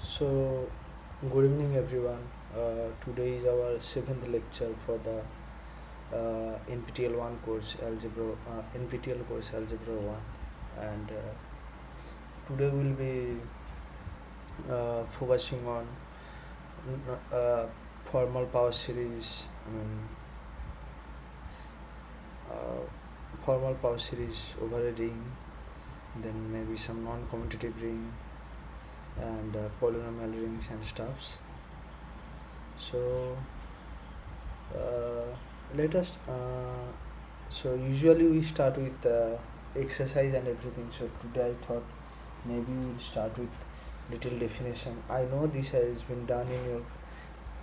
So, good evening, everyone. Today is our seventh lecture for the NPTL one course NPTL course Algebra One, and today we'll be focusing on formal power series. Uh, Formal power series over a ring, then maybe some non-commutative ring and polynomial rings and stuffs. So uh, let us so usually we start with exercise and everything, so today I thought maybe we'll start with little definition. I know this has been done in your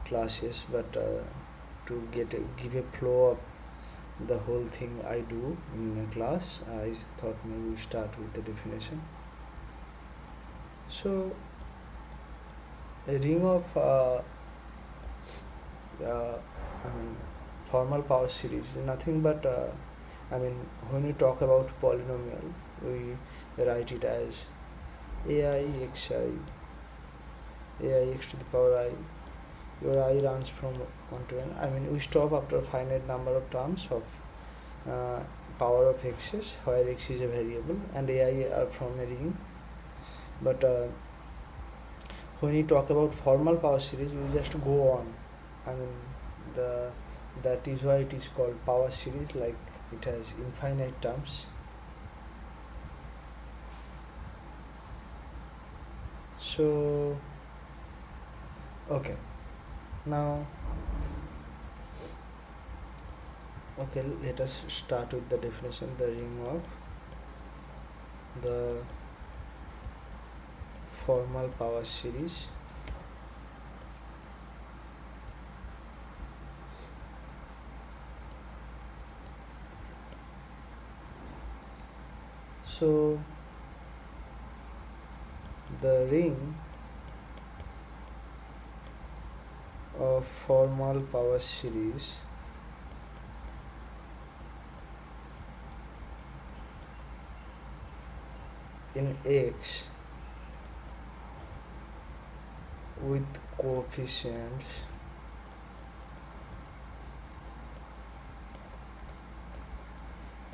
classes, but to give a flow of the whole thing I do in the class, I thought maybe we start with the definition. So a ring of uh, I mean, formal power series is nothing but when we talk about polynomial, we write it as ai x to the power I. Your I runs from 1 to n. We stop after a finite number of terms of uh, power of x's, where x is a variable and ai are from a ring. But when you talk about formal power series, we just go on. I mean, the that is why it is called power series, like it has infinite terms. So okay, now let us start with the definition. The ring of the formal power series so the ring of formal power series in X with coefficients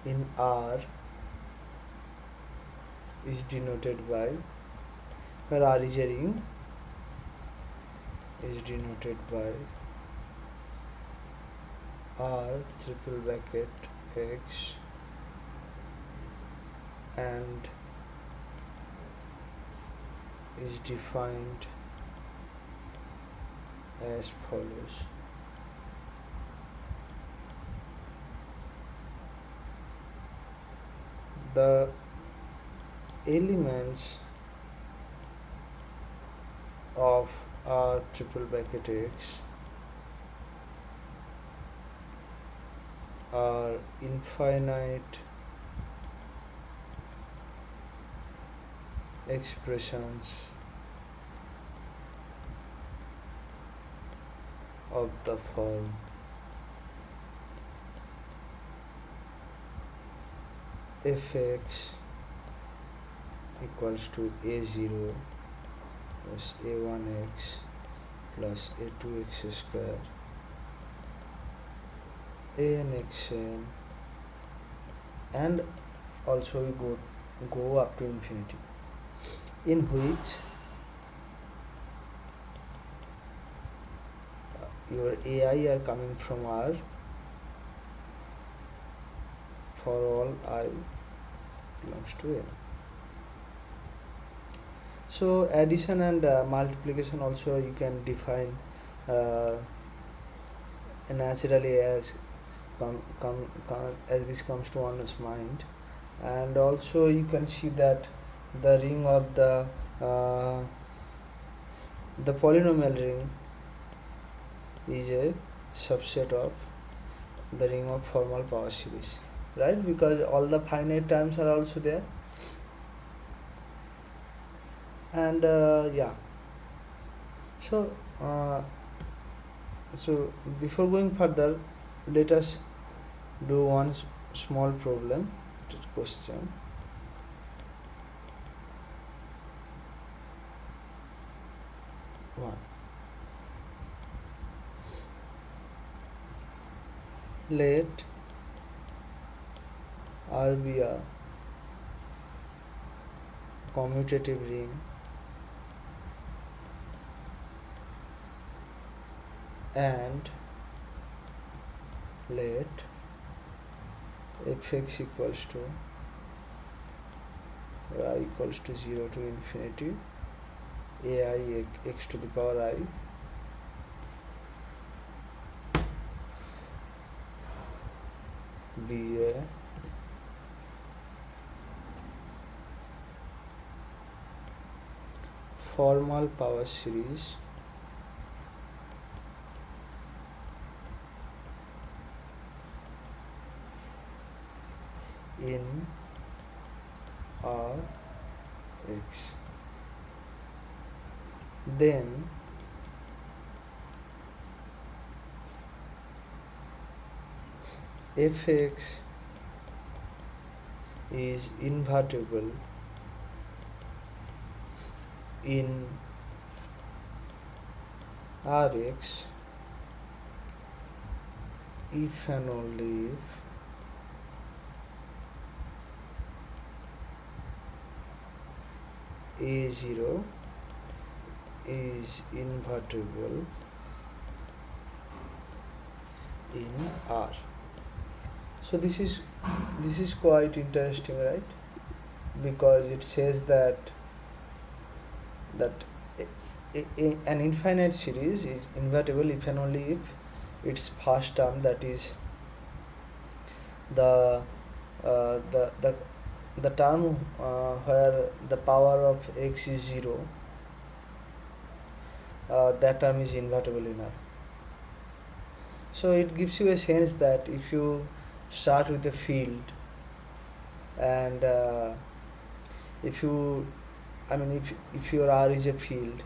in R is denoted by, where R is a ring, is denoted by R triple bracket X and is defined as follows. The elements of R triple bracket X are infinite expressions of the form fx equals to a0 plus a1x plus a2x square anxn, and also we go up to infinity, in which your ai are coming from R for all I belongs to n. So addition and multiplication also you can define uh, naturally as as this comes to one's mind. And also you can see that the ring of uh, the polynomial ring is a subset of the ring of formal power series, right? Because all the finite terms are also there. And yeah, so uh, so before going further, let us do one small problem, question. let R be a commutative ring and let fx equals to I equals to 0 to infinity ai x to the power I be a formal power series in Rx. Then fx is invertible in Rx if and only if A0 is invertible in R. So this is quite interesting, right? Because it says that an infinite series is invertible if and only if its first term, that is the term where the power of x is 0, that term is invertible in R. So it gives you a sense that if you start with a field and if your R is a field,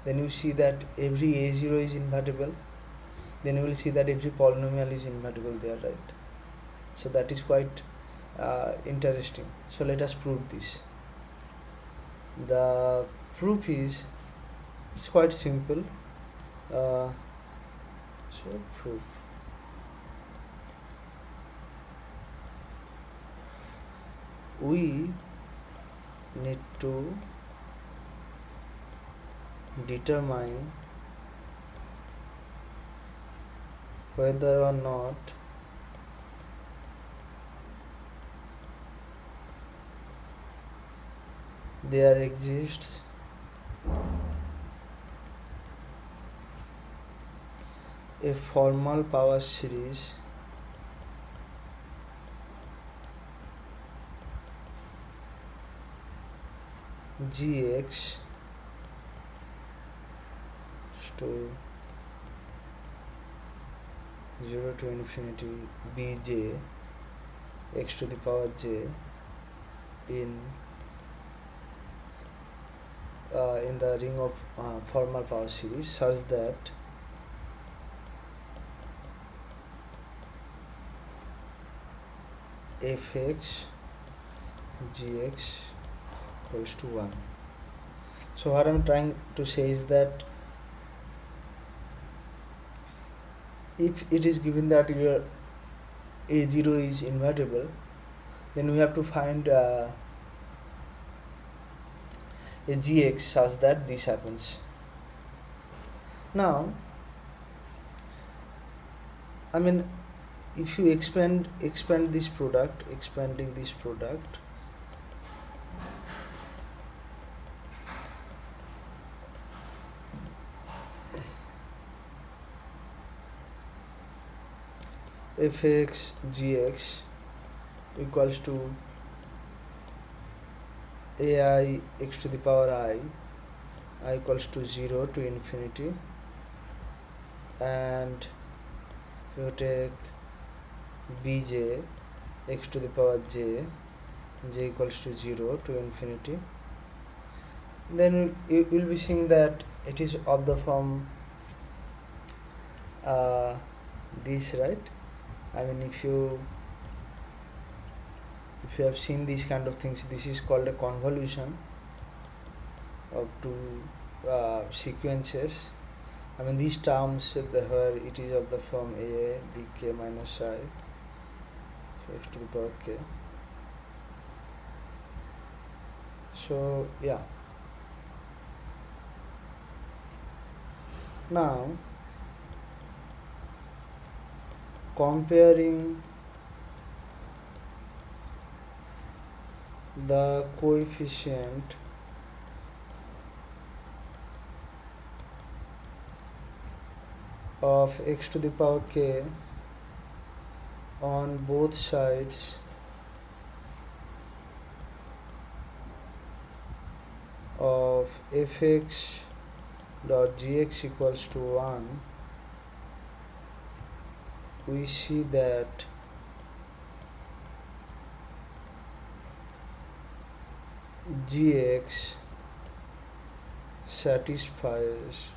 then you see that every A0 is invertible, then you will see that every polynomial is invertible there, right? So that is quite interesting. So let us prove this. The proof is, it's quite simple. So proof. We need to determine whether or not there exists a formal power series gx to 0 to infinity bj x to the power j in the ring of formal power series, such that fx gx equals to 1. So what I'm trying to say is that if it is given that your A0 is invertible, then we have to find a gx such that this happens. Now, if you expand this product, expanding this product, fx gx equals to ai x to the power I equals to 0 to infinity, and you take bj x to the power j equals to 0 to infinity, then you will be seeing that it is of the form this, right? If you have seen these kind of things, this is called a convolution of two sequences, I mean these terms where it is of the form a bk minus I, so x to the power k. So yeah, now comparing the coefficient of x to the power k on both sides of fx dot gx equals to 1, we see that gx satisfies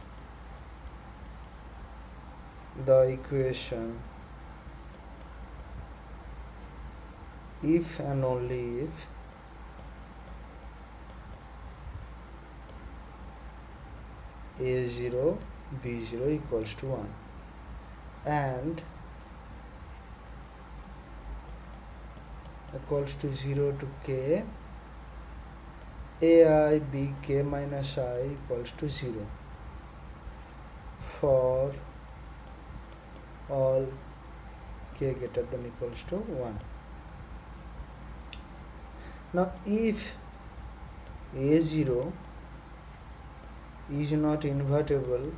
the equation if and only if a0 b0 equals to 1 and equals to 0 to k ai bk minus I equals to 0 for all k greater than equals to 1. Now if a0 is not invertible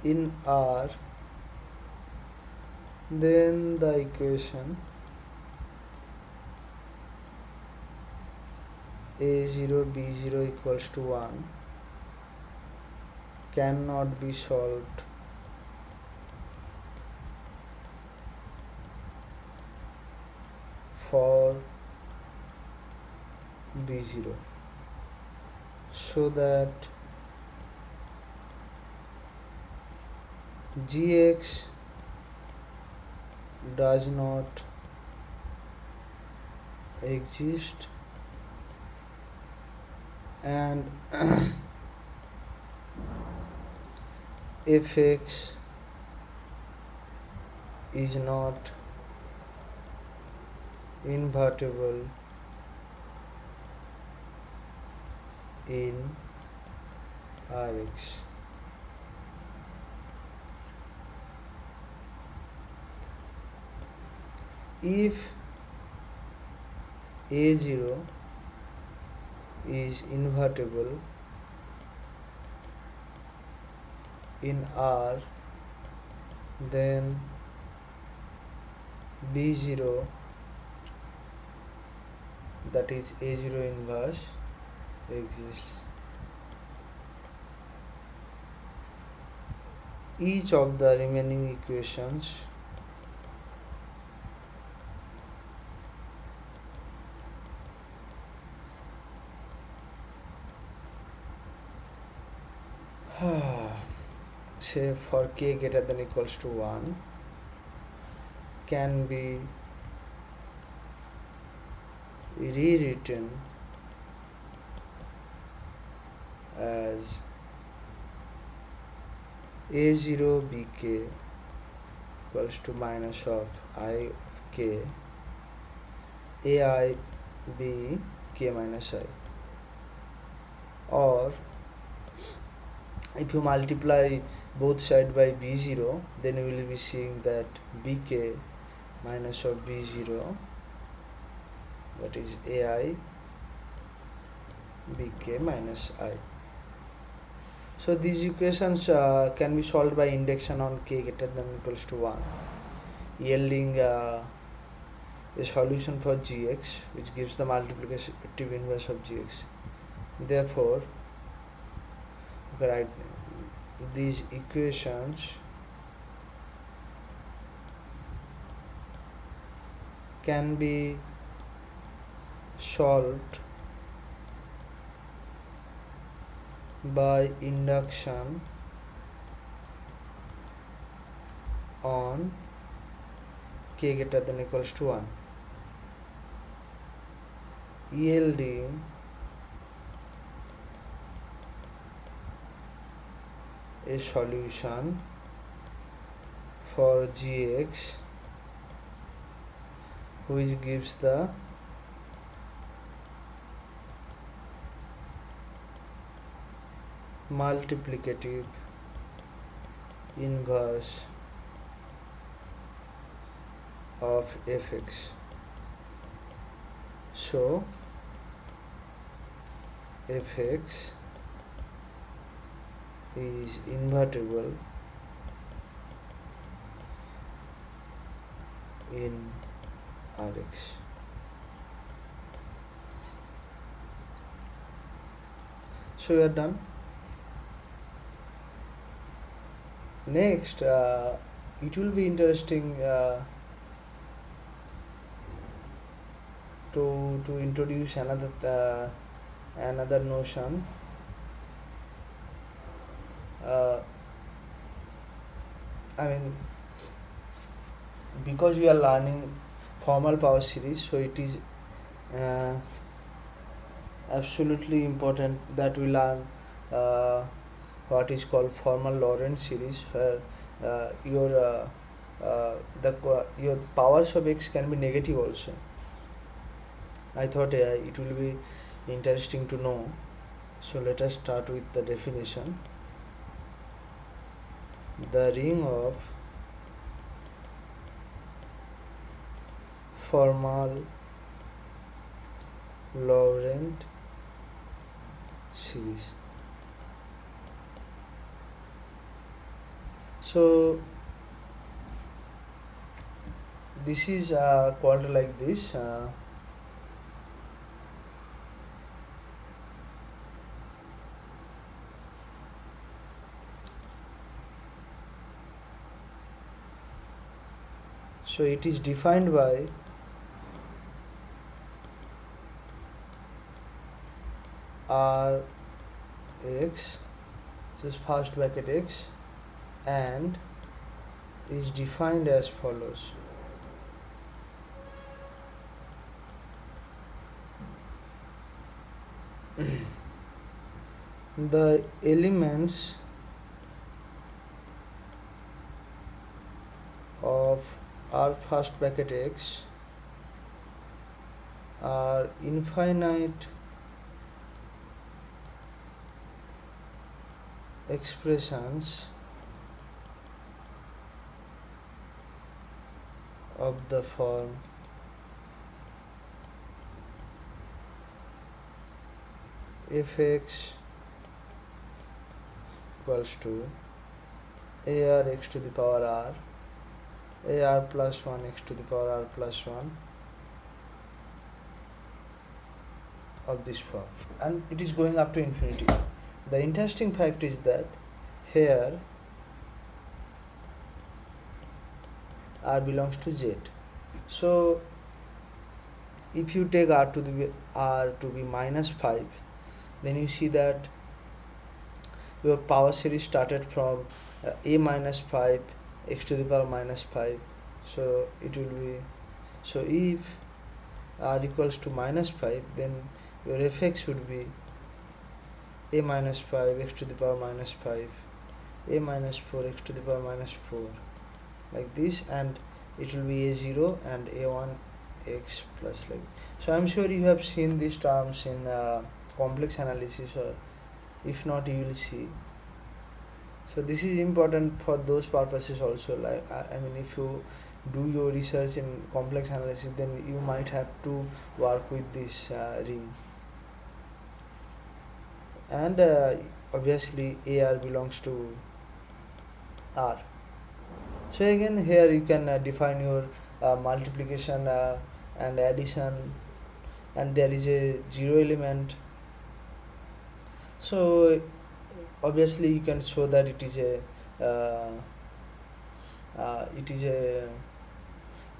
in R, then the equation a0 b0 equals to 1 cannot be solved for b0, so that gx does not exist and fx is not invertible in Rx. If a0 is invertible in R, then b0, that is a0 inverse, exists. Each of the remaining equations say for k greater than equals to 1 can be rewritten as a0 bk equals to minus of I of k ai b k minus I, or if you multiply both sides by b0, then you will be seeing that bk minus of b0, that is ai bk minus I. So these equations can be solved by induction on k greater than equals to 1, yielding a solution for gx which gives the multiplicative inverse of gx. Therefore, write these equations can be solved by induction on k greater than equals to 1, yielding a solution for gx which gives the multiplicative inverse of fx. So fx is invertible in Rx. So we are done. Next, it will be interesting to introduce another notion. I mean, because we are learning formal power series, so it is uh, absolutely important that we learn what is called formal Lorentz series, where your powers of x can be negative also. I thought it will be interesting to know. So let us start with the definition. The ring of formal Lorentz series. So this is called like this. So it is defined by R x, this first bracket x, and is defined as follows. The elements of R first bracket x are infinite expressions of the form fx equals to ar x to the power r, ar plus 1 x to the power r plus 1 of this form, and it is going up to infinity. The interesting fact is that here r belongs to z. So if you take r to be minus 5, then you see that your power series started from a minus 5 x to the power minus 5. So it will be, so if r equals to minus 5, then your fx would be a minus 5 x to the power minus 5, a minus 4 x to the power minus 4, like this, and it will be a0 and a1 x plus, like. So I'm sure you have seen these terms in complex analysis, or if not you will see. So this is important for those purposes also, like I mean, if you do your research in complex analysis, then you might have to work with this ring. And obviously ar belongs to r. So again here you can define your multiplication and addition, and there is a zero element. So obviously you can show that it is a it is a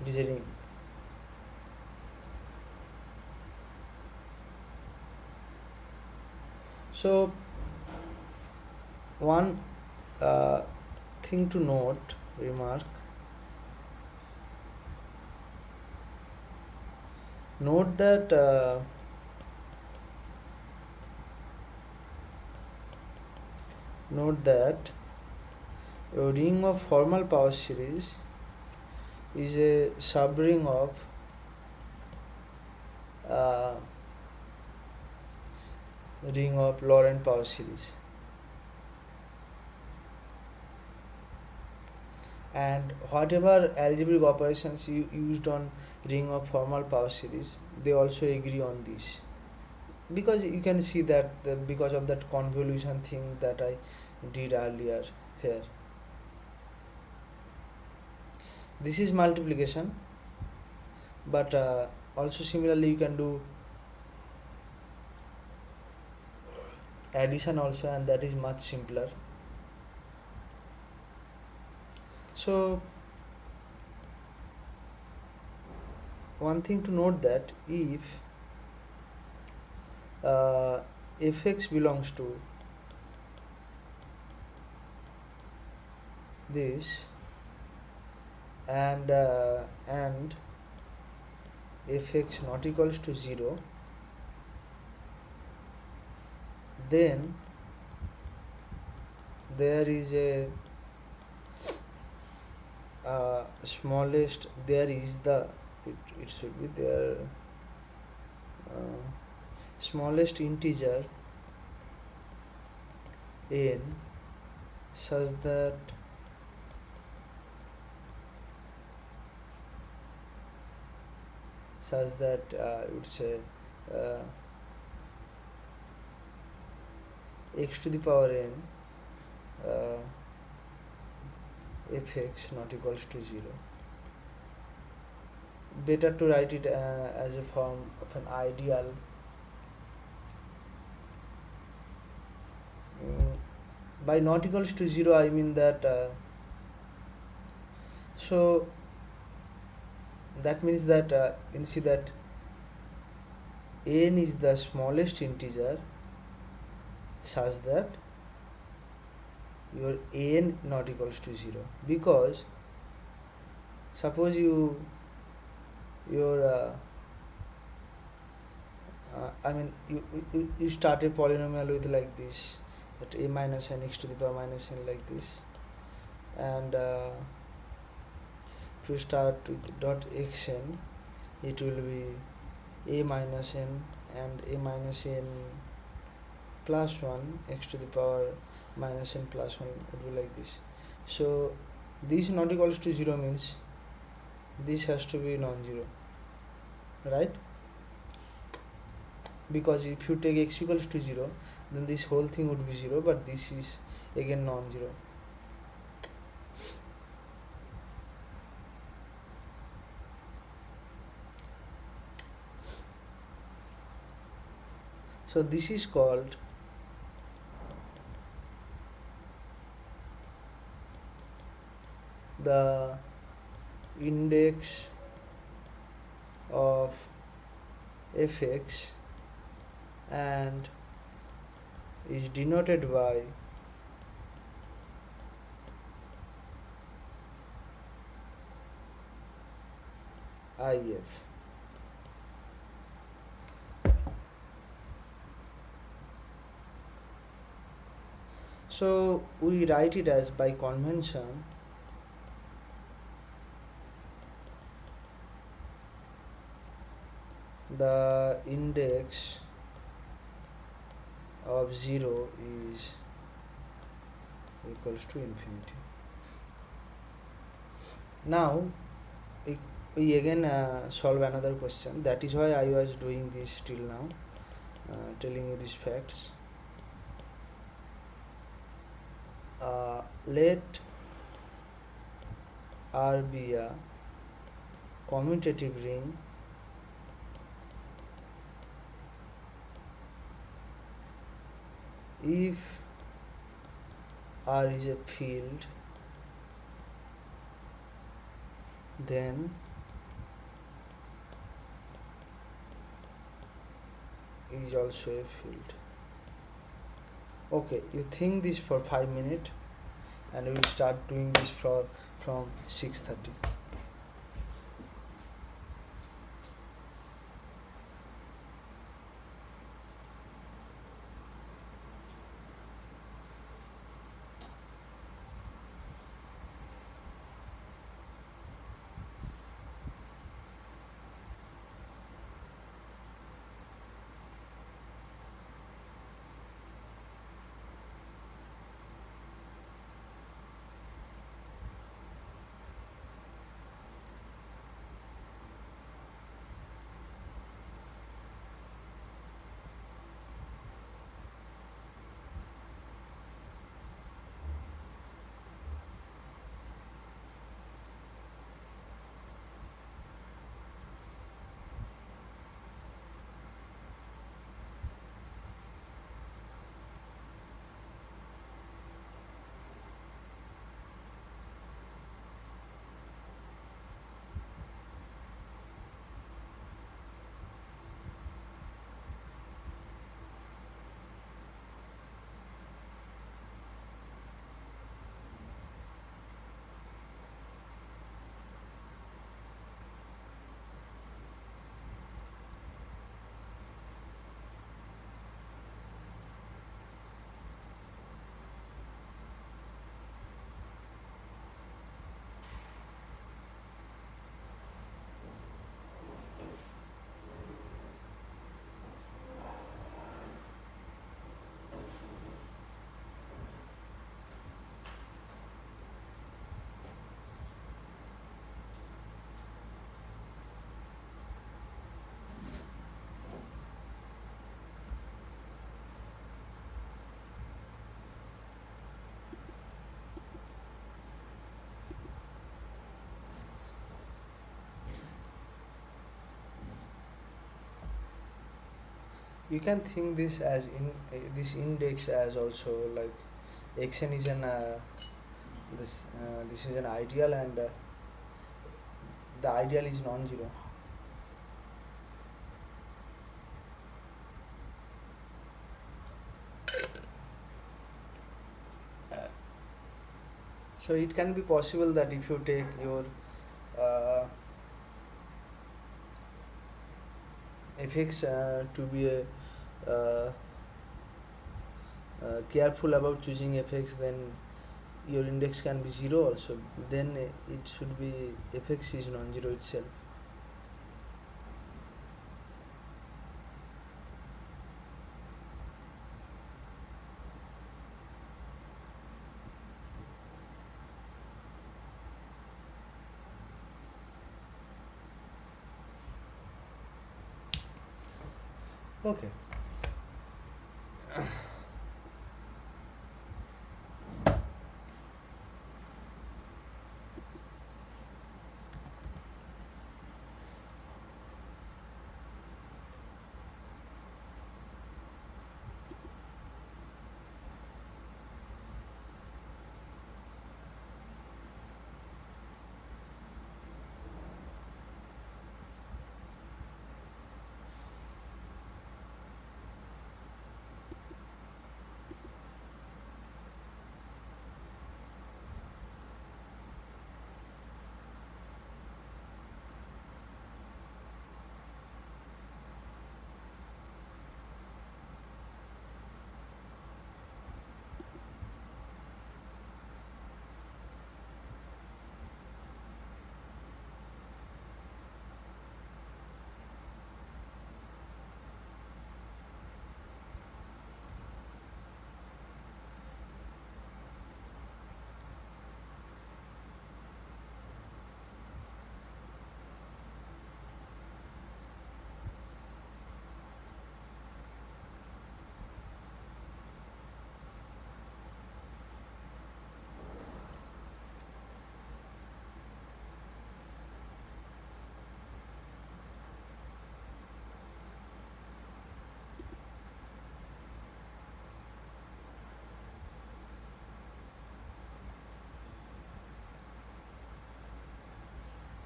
ring. So one thing to remark that A ring of formal power series is a subring of uh, ring of Laurent power series, and whatever algebraic operations you used on ring of formal power series, they also agree on this, because you can see that because of that convolution thing that I did earlier here. This is multiplication, but also similarly you can do addition also, and that is much simpler. So one thing to note, that if uh, fx belongs to this, and fx not equals to 0, then there is a smallest, there is the, it should be there, uh, smallest integer n such that I would say uh, x to the power n uh, fx not equals to 0. Better to write it as a form of an ideal. Mm, by not equals to 0 I mean that so that means that you can see that n is the smallest integer such that your n not equals to 0, because suppose your I mean you start a polynomial with like this, that a minus n x to the power minus n like this, and if you start with dot xn, it will be a minus n and a minus n plus 1 x to the power minus n plus 1 would be like this. So this not equals to 0 means this has to be non-zero, right? Because if you take x equals to 0, then this whole thing would be 0, but this is again non-zero. So this is called the index of fx, and is denoted by if. So we write it as, by convention, the index of 0 is equals to infinity. Now we again solve another question. That is why I was doing this till now, telling you these facts. Let R be a commutative ring if R is a field, then is also a field. Okay, you think this for 5 minutes, and we will start doing this from 6:30. you can think this as in this index as also like xn is an this is an ideal, and the ideal is non-zero. So it can be possible that if you take your uh, fx to be a careful about choosing fx, then your index can be 0 also, then it should be fx is non-zero itself. Okay.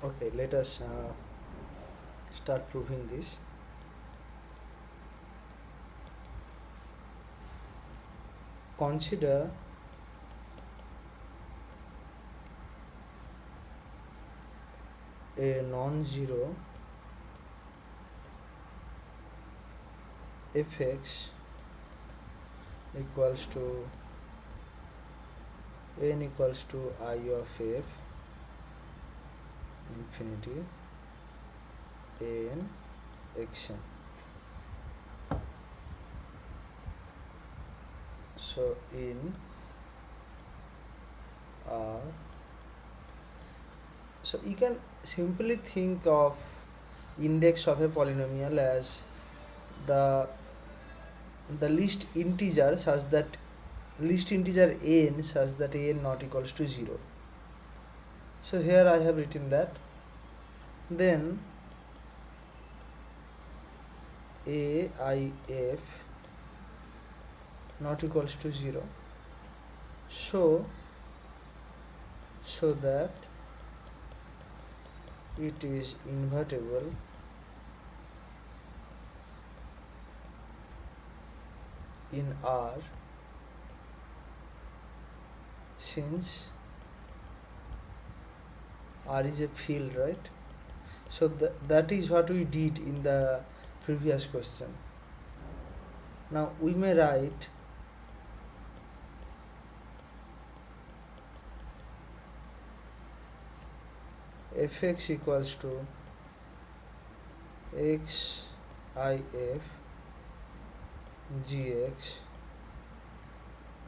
Okay, let us start proving this. Consider a non-zero fx equals to n equals to I of f infinity n xn. So in R, so you can simply think of index of a polynomial as the least integer such that least integer n such that n not equals to 0. So here I have written that. Then aif not equals to 0, so that it is invertible in R, since R is a field, right? So that is what we did in the previous question. Now we may write fx equals to xif gx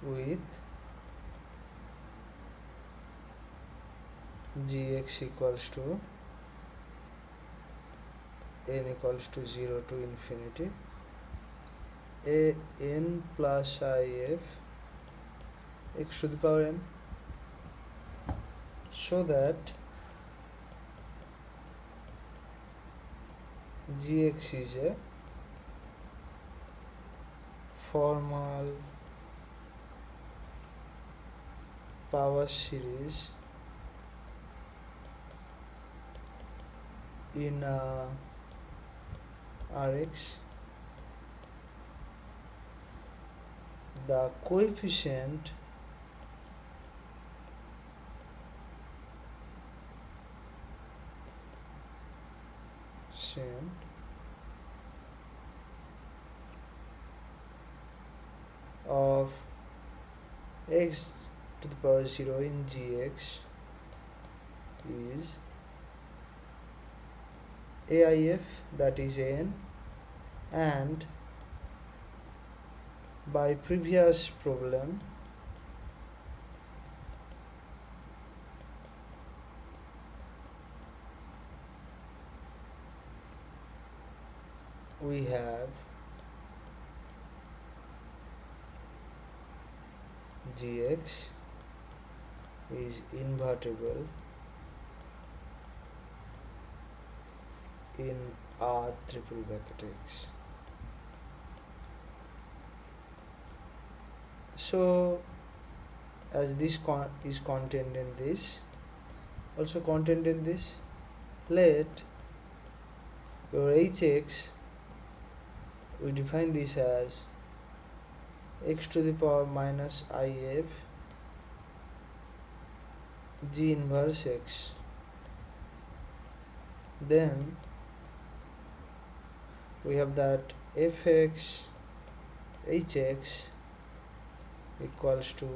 with gx equals to n equals to 0 to infinity a n plus if x to the power n, so that gx is a formal power series in Rx, the coefficient of x to the power 0 in Gx is AIF, that is n, and by previous problem we have Gx is invertible in R triple bracket X. So as this is contained in this, also contained in this, let your Hx, we define this as x to the power minus if G inverse x. Then we have that fx hx equals to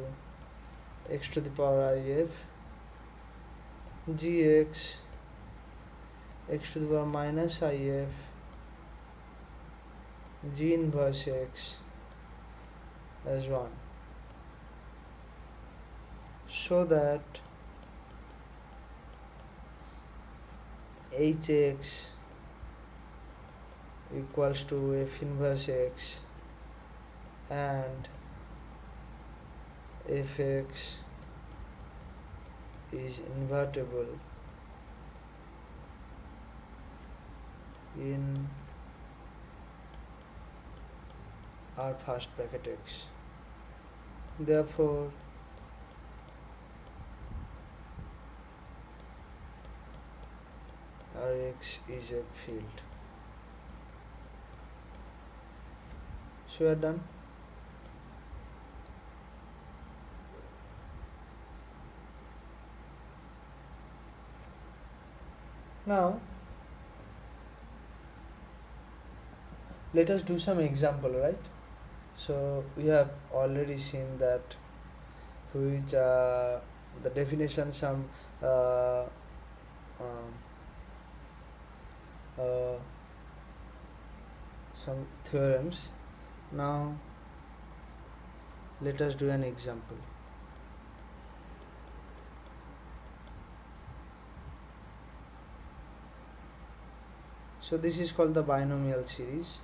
x to the power if gx x to the power minus if G inverse x as 1, so that hx equals to f inverse x and fx is invertible in R first bracket x. Therefore Rx is a field. So we are done. Now let us do some example, right? So we have already seen that which the definition, some um, some theorems. Now let us do an example. So this is called the binomial series.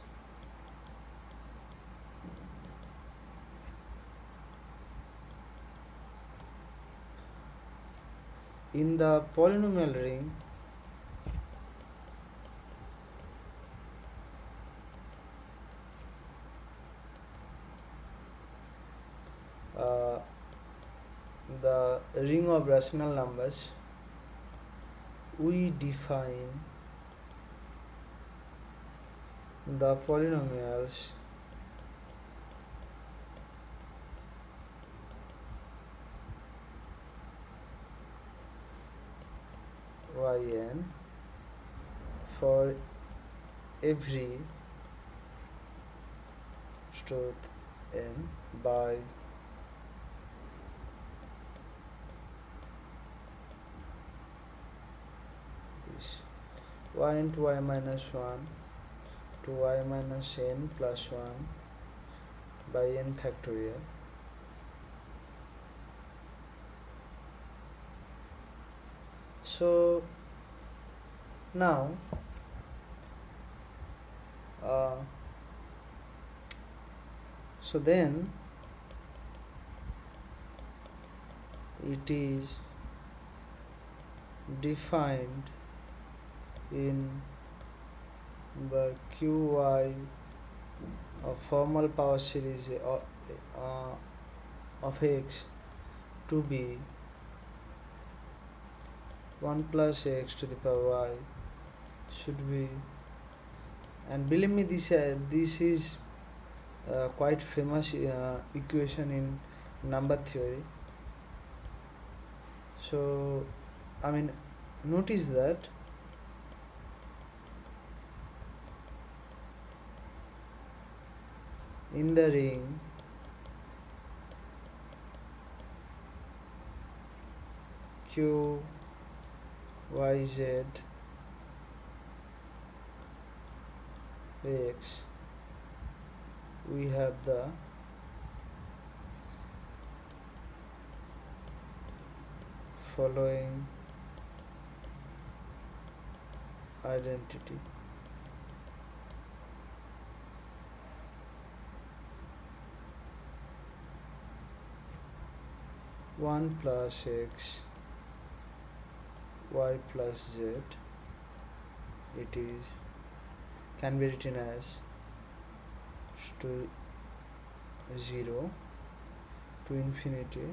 In the polynomial ring, the ring of rational numbers, we define the polynomials yn for every truth n by this y into y minus 1 to y minus n plus 1 by n factorial. So now so then it is defined in the qy a formal power series of x to be 1 plus x to the power y should be, and believe me, this is quite famous equation in number theory. So I mean, notice that in the ring q y z x we have the following identity. One plus x y plus z, it is can be written as to 0 to infinity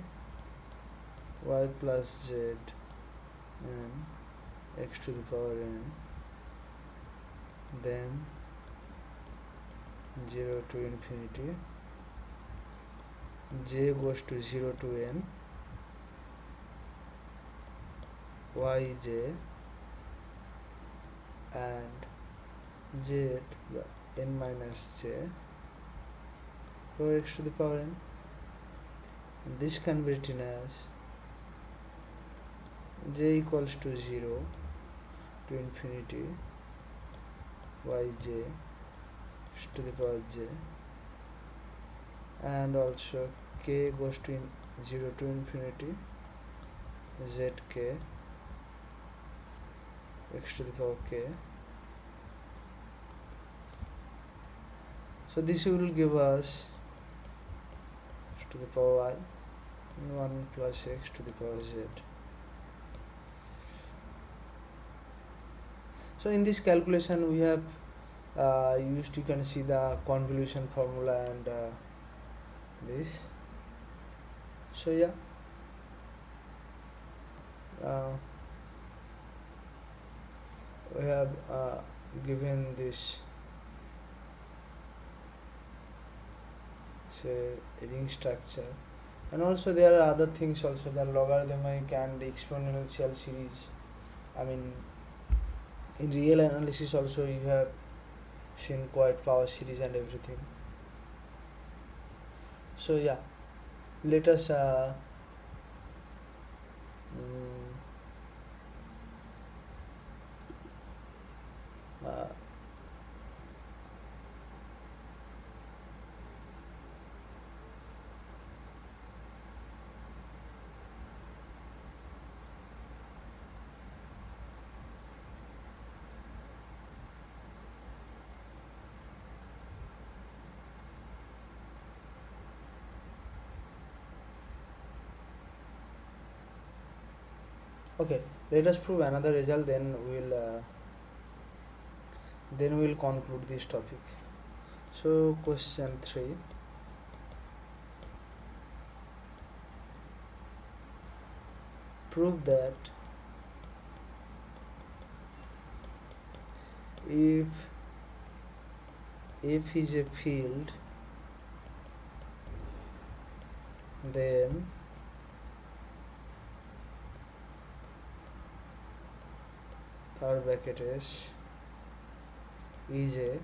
y plus z and x to the power n, then 0 to infinity j goes to 0 to n yj and z n minus j over x to the power n. And this can be written as j equals to 0 to infinity yj to the power j, and also k goes to 0 to infinity zk x to the power k. So this will give us to the power y 1 plus x to the power z. So in this calculation we have used, you can see the convolution formula and this. So yeah, we have given this, say, ring structure, and also there are other things also, the logarithmic and exponential series. I mean, in real analysis also you have seen quite power series and everything. So yeah, let us okay, let us prove another result, then we'll conclude this topic. So question 3, prove that if F is a field, then third bracket is a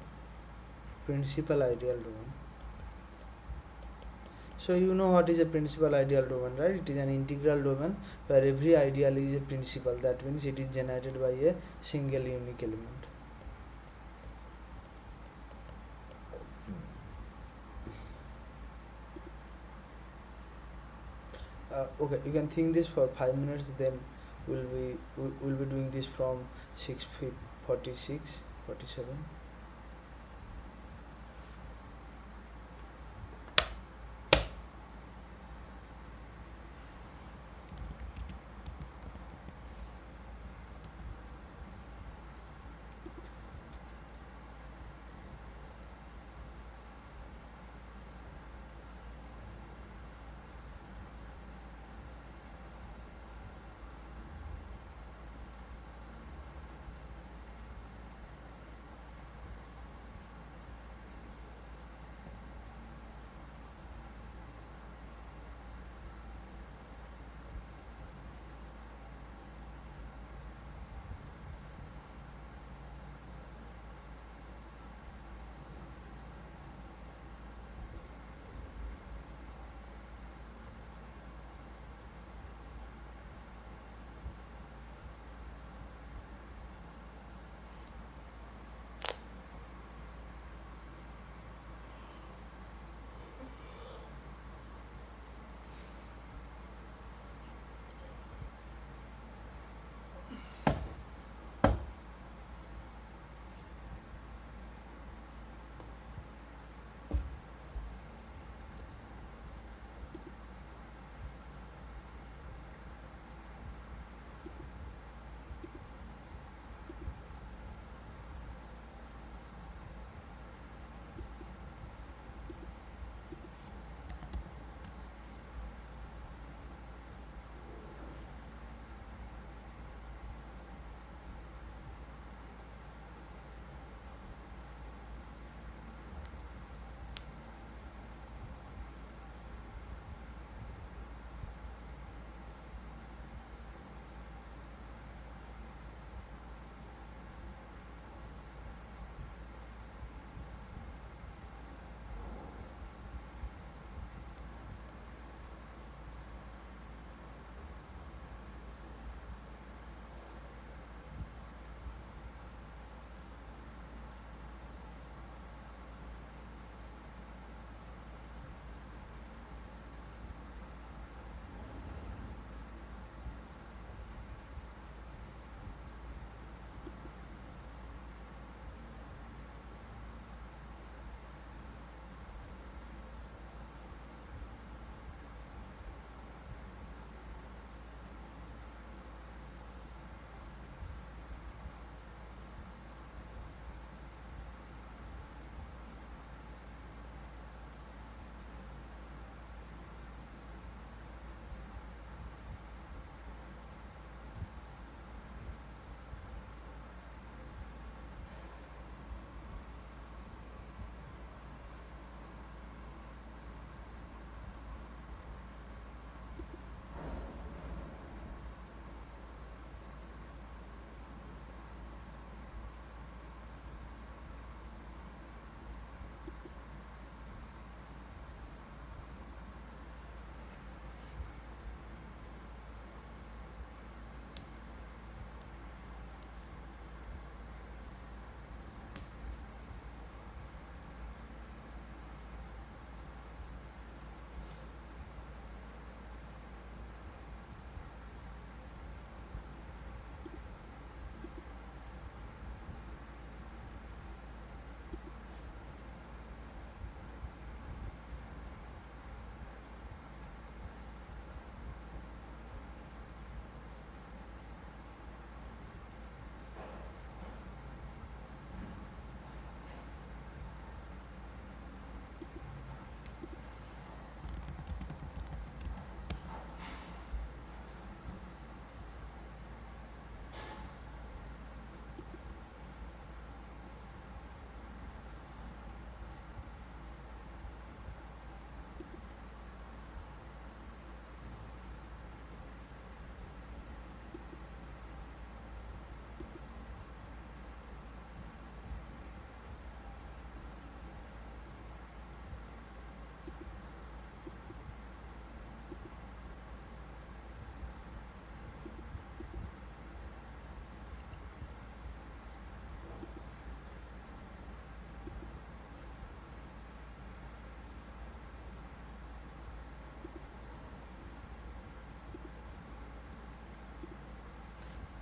principal ideal domain. So you know what is a principal ideal domain, right? It is an integral domain where every ideal is a principal. That means it is generated by a single unique element. Okay, you can think this for 5 minutes, then we'll be doing this from 6:46, 47.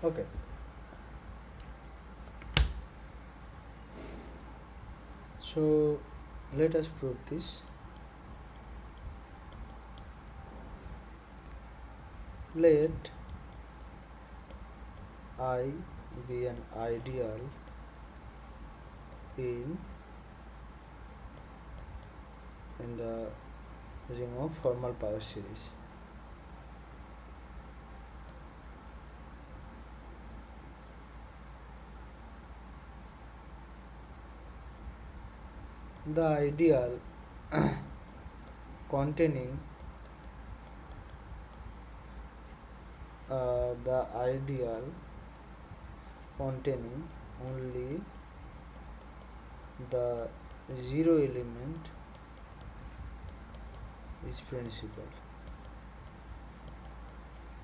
Okay, so let us prove this. Let I be an ideal in the ring of formal power series. The ideal containing the ideal containing only the zero element is principal.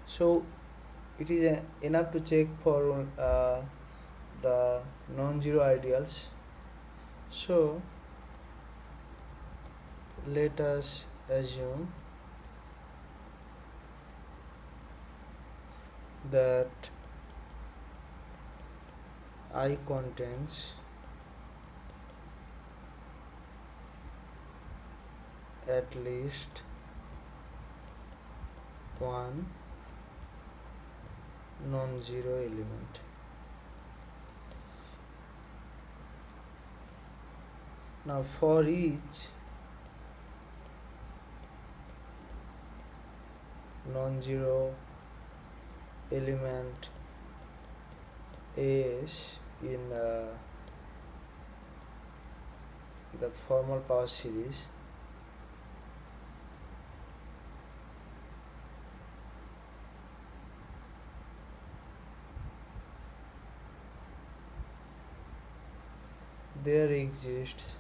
So it is enough to check for the non-zero ideals. So let us assume that I contains at least one non-zero element. Now for each non-zero element is in the formal power series, there exists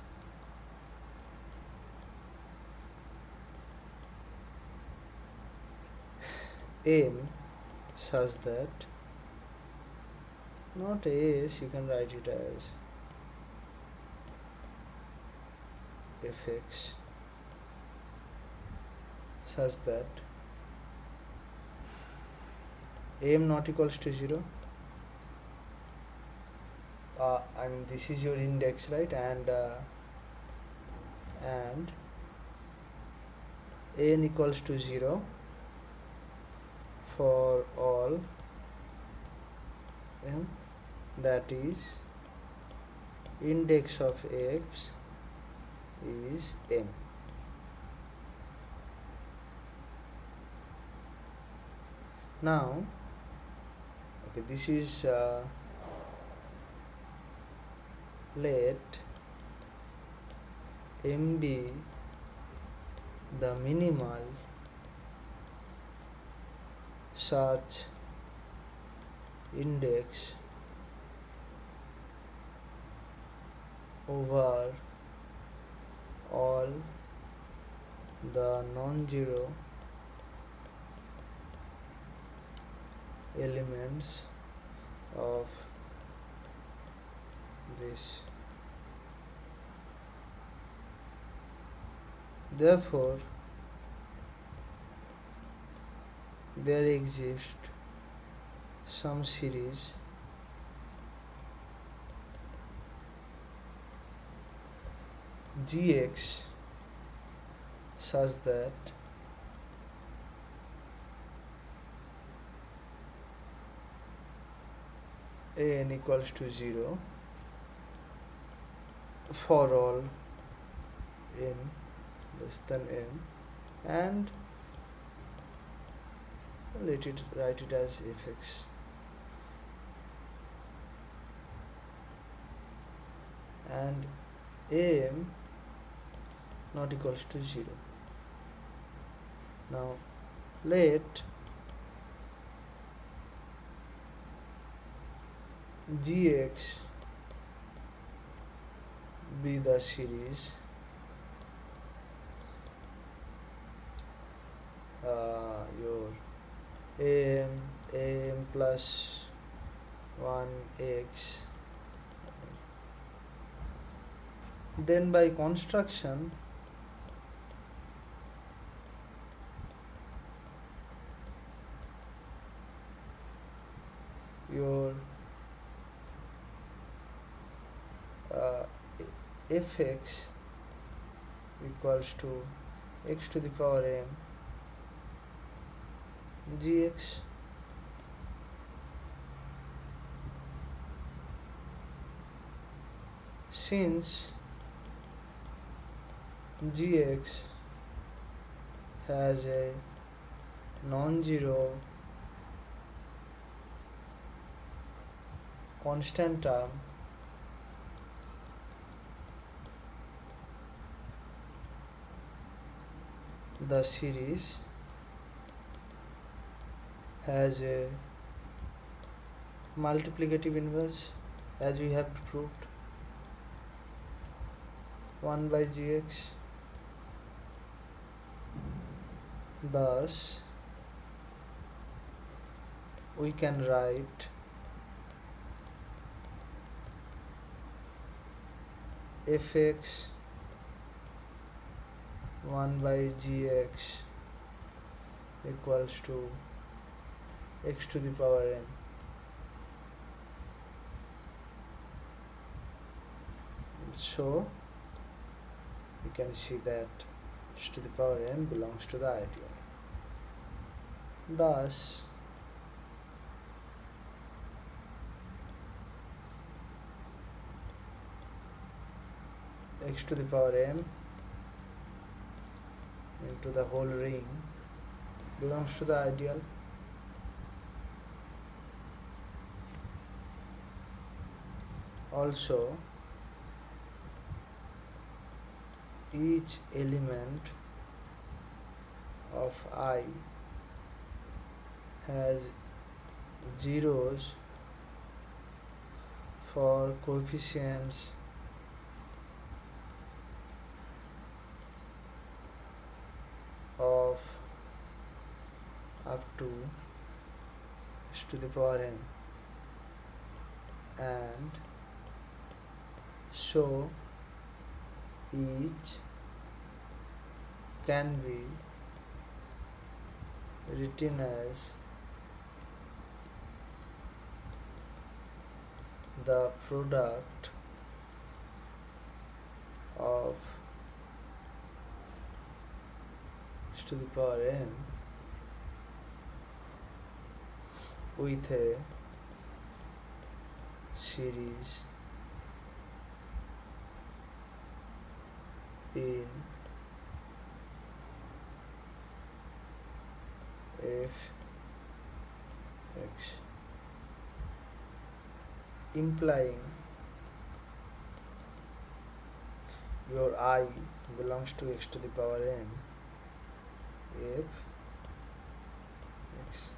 M such that, not S, you can write it as fx, such that M not equals to 0. I mean, this is your index, right? And n equals to 0 for all m, that is index of x is m. Now okay, this is let m be the minimal such index over all the non-zero elements of this. Therefore, there exists some series gx such that n equals to 0 for all n less than n, and let it write it as fx. And am not equals to 0. Now let gx be the series your am plus 1x, then by construction fx equals to x to the power m gx. Since gx has a non-zero constant term, the series has a multiplicative inverse, as we have proved, 1 by gx. Thus we can write fx 1 by gx equals to x to the power n. So we can see that x to the power n belongs to the ideal. Thus x to the power m into the whole ring belongs to the ideal. Also, each element of I has zeros for coefficients of up to x to the power n, and so each can be written as the product of x to the power n with a series in f(x), implying your I belongs to x to the power n if x.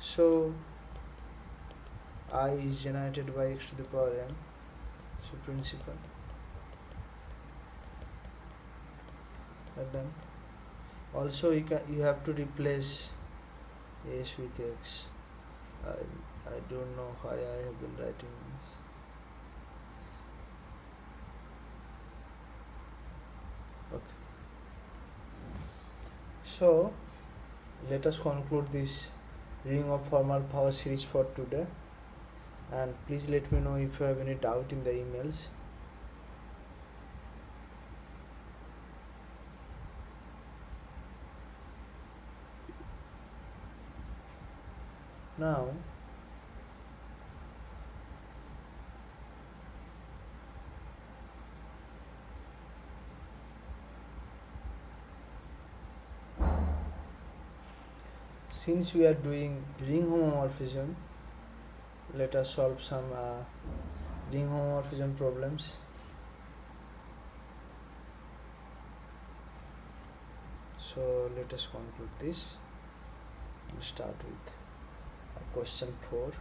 So I is generated by x to the power n, so principal. Done. Also you have to replace s with x. I don't know why I have been writing this. Okay. So let us conclude this ring of formal power series for today, and please let me know if you have any doubt in the emails. Now since we are doing ring homomorphism, let us solve some ring homomorphism problems. So let us conclude this and start with question 4.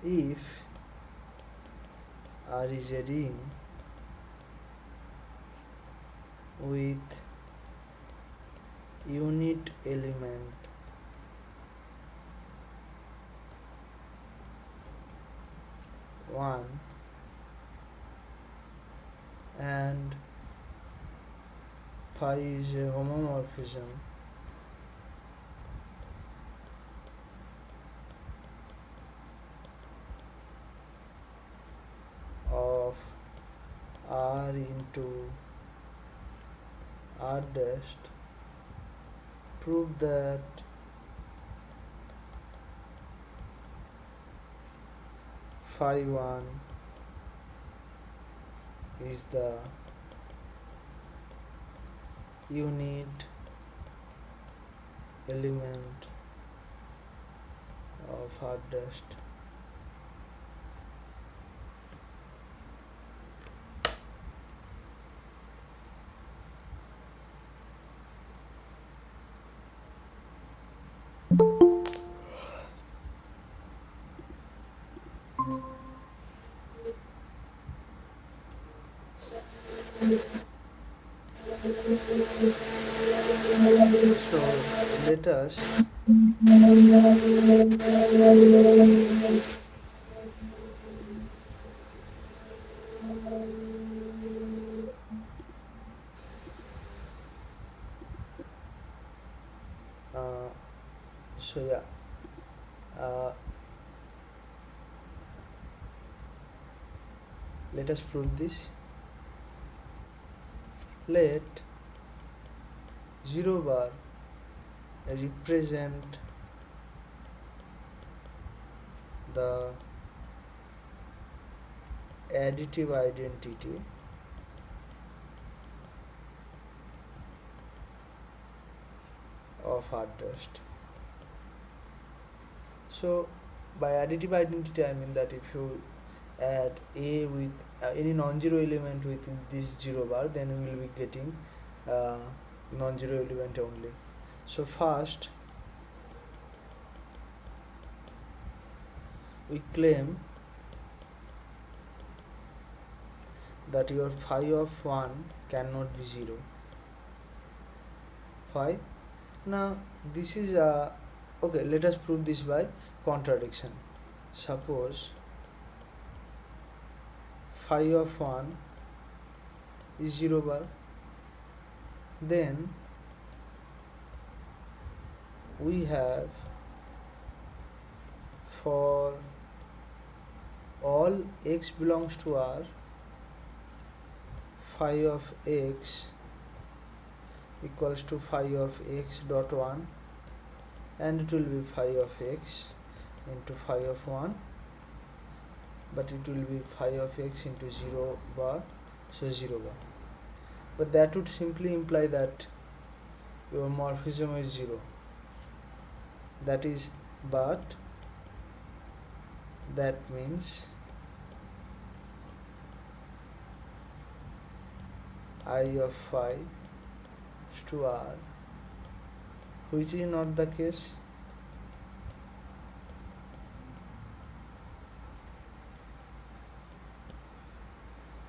If R is a ring with unit element one and phi is a homomorphism of r into r dashed. Prove that phi 1 is the unit element of r dashed. So let us uh, so yeah uh, let us prove this. Let 0 bar represent the additive identity of hard dust. So by additive identity I mean that if you add a with any non-zero element with this 0 bar, then we will be getting non-zero element only. So first we claim that your phi of 1 cannot be 0. Phi. Now this is okay, let us prove this by contradiction. Suppose phi of 1 is 0 bar, then we have for all x belongs to R, phi of x equals to phi of x dot 1, and it will be phi of x into phi of 1, but it will be phi of x into 0 bar, so 0 bar. But that would simply imply that your morphism is 0. That is, but that means I of phi is to R, which is not the case.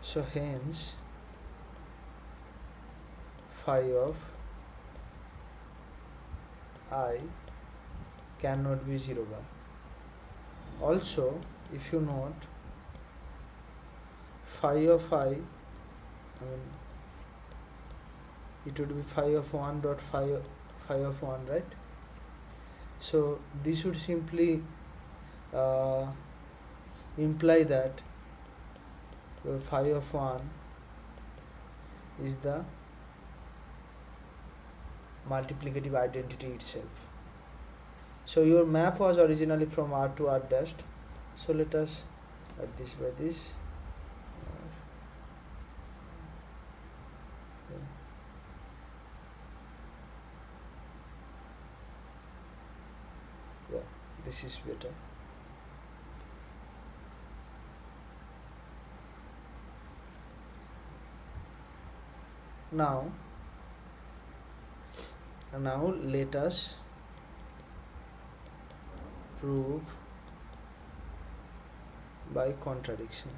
So hence phi of I cannot be 0 bar. Also, if you note, phi of I mean it would be phi of 1 dot phi of 1, right? So this would simply imply that phi of 1 is the multiplicative identity itself. So your map was originally from R to R dashed. So let us add this by this. Yeah, this is better. Now let us prove by contradiction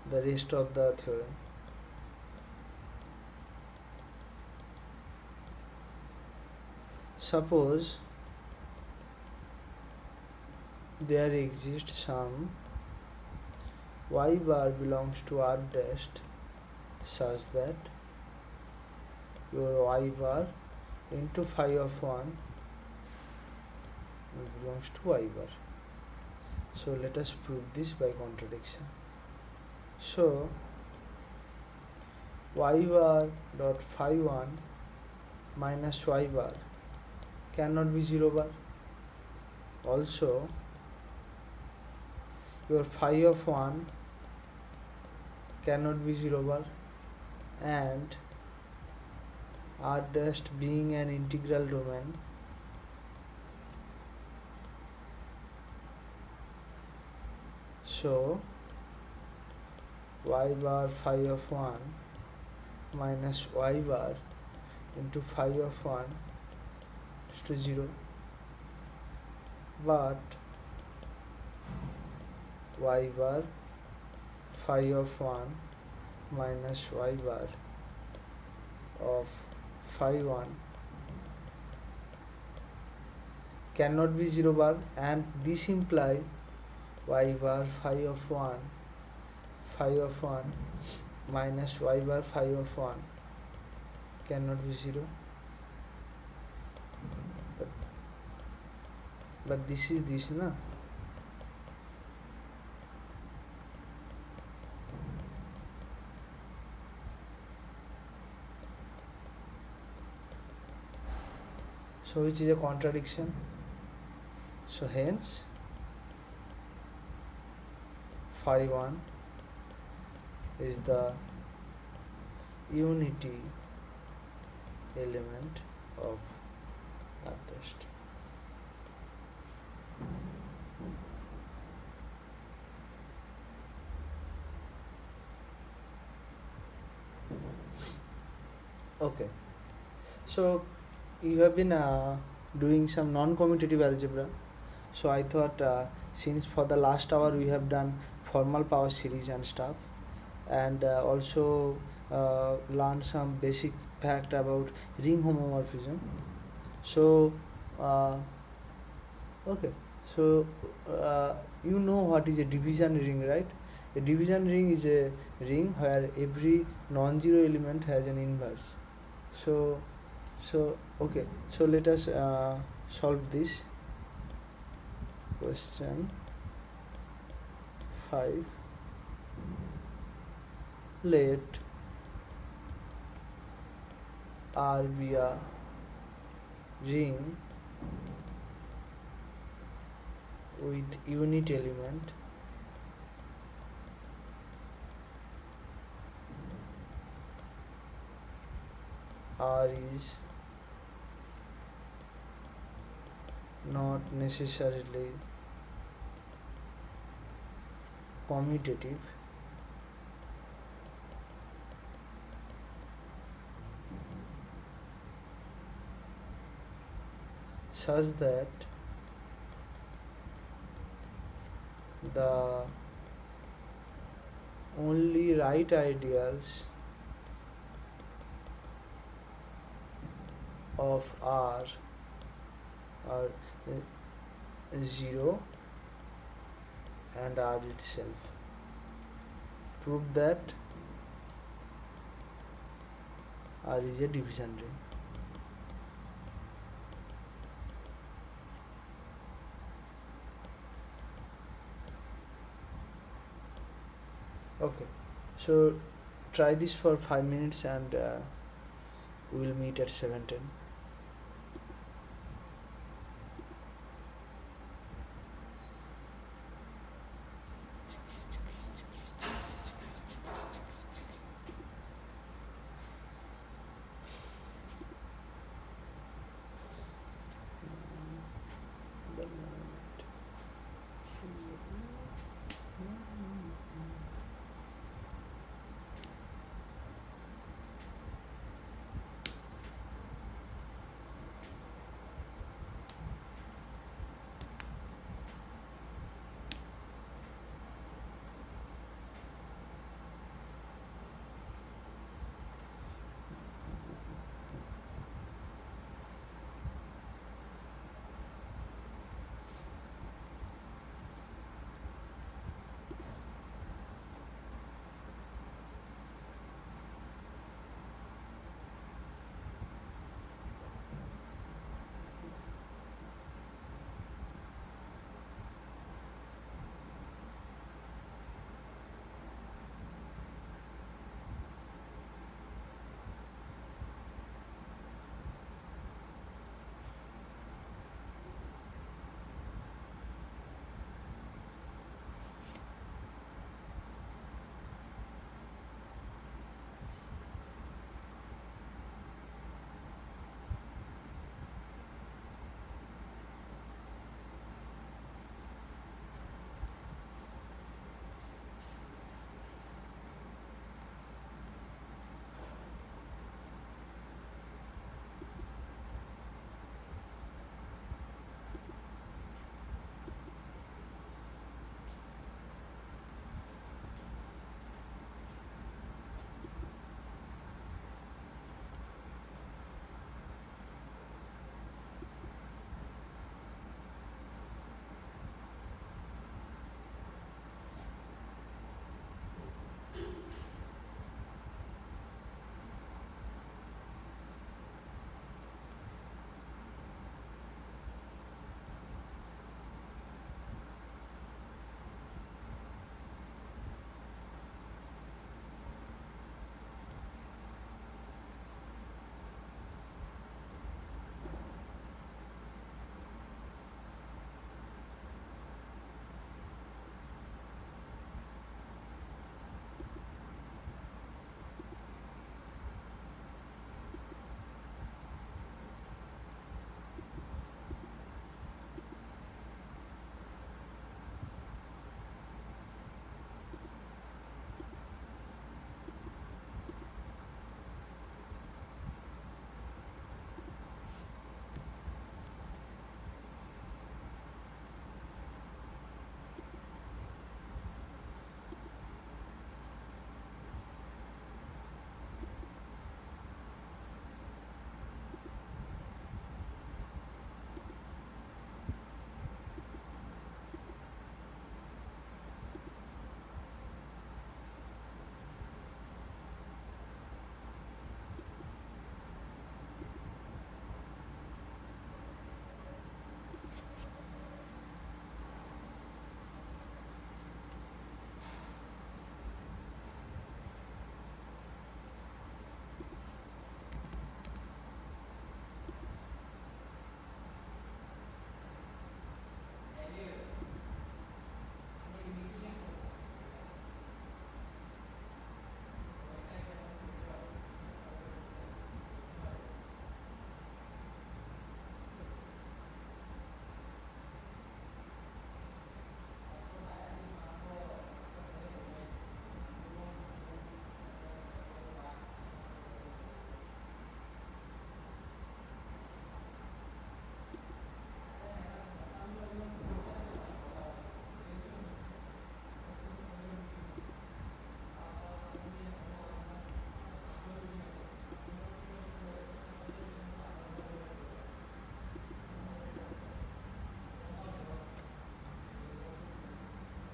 the rest of the theorem. Suppose there exists some y bar belongs to R dash such that your y bar into phi of 1 belongs to y bar. So let us prove this by contradiction. So y bar dot phi 1 minus y bar cannot be 0 bar. Also your phi of 1 cannot be 0 bar, and R dash being an integral domain, so y bar phi of 1 minus y bar into phi of 1 is to 0, but y bar phi of 1 minus y bar of phi 1 cannot be 0 bar, and this imply y bar phi of 1 minus y bar phi of 1 cannot be 0, but this is this na. So which is a contradiction. So hence phi 1 is the unity element of R dash. Okay, so you have been doing some non-commutative algebra, so I thought since for the last hour we have done formal power series and stuff, and also learned some basic fact about ring homomorphism. So okay, so you know what is a division ring, right? A division ring is a ring where every non-zero element has an inverse. So okay, so let us solve this question 5. Let R be a ring with unit element R is not necessarily commutative such that the only right ideals of R are 0 and R itself. Prove that R is a division ring. Okay, so try this for 5 minutes and we will meet at 7:10.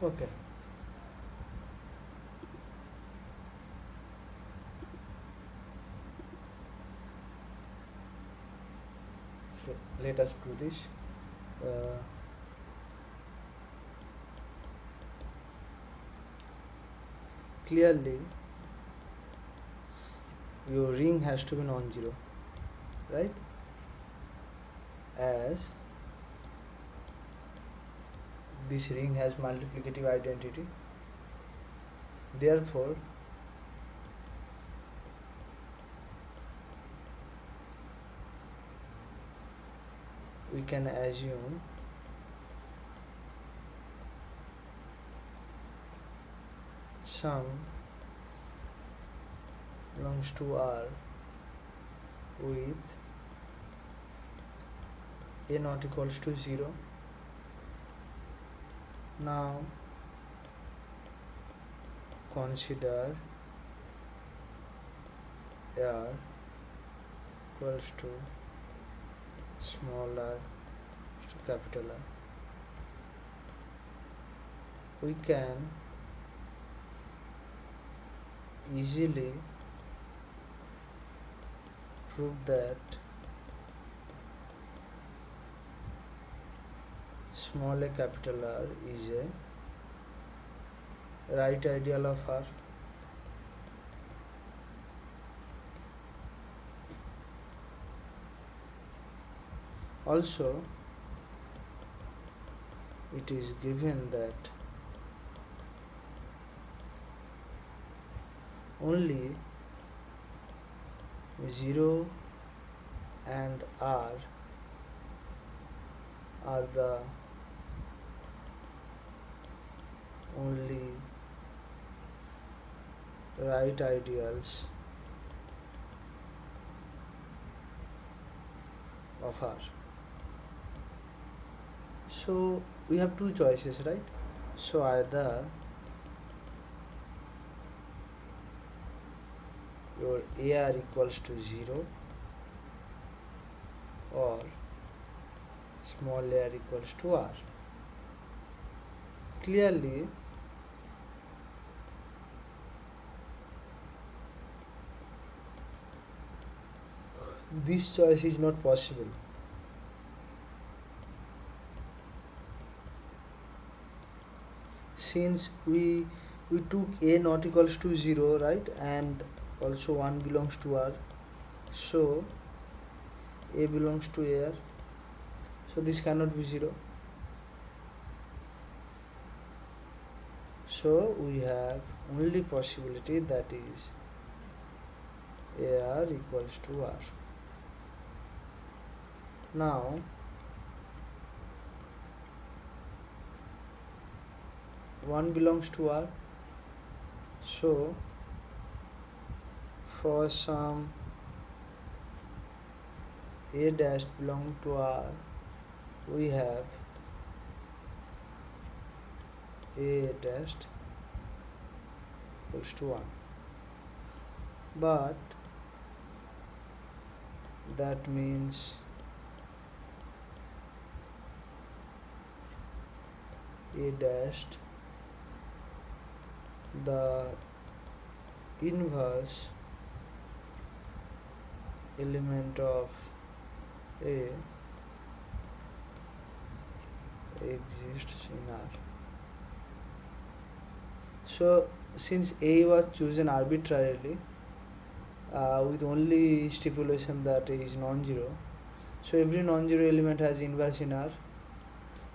Okay. Okay, let us do this. Uh, Clearly, your ring has to be non-zero, right? As this ring has multiplicative identity, therefore we can assume sum belongs to R with a not equals to 0. Now consider R equals to small r to capital R. We can easily prove that small a capital R is a right ideal of R. Also, it is given that only 0 and R are the only right ideals of R. So we have two choices, right? So either your AR equals to 0 or small ar equals to R. Clearly, this choice is not possible. Since we took a not equals to 0, right, and also 1 belongs to R, so a belongs to AR, so this cannot be 0. So we have only possibility, that is AR equals to R. Now one belongs to R, so for some a dash belong to R, we have a dash equals to 1. But that means a dash, the inverse element of A exists in R. So since A was chosen arbitrarily with only stipulation that A is non-zero, so every non-zero element has inverse in R.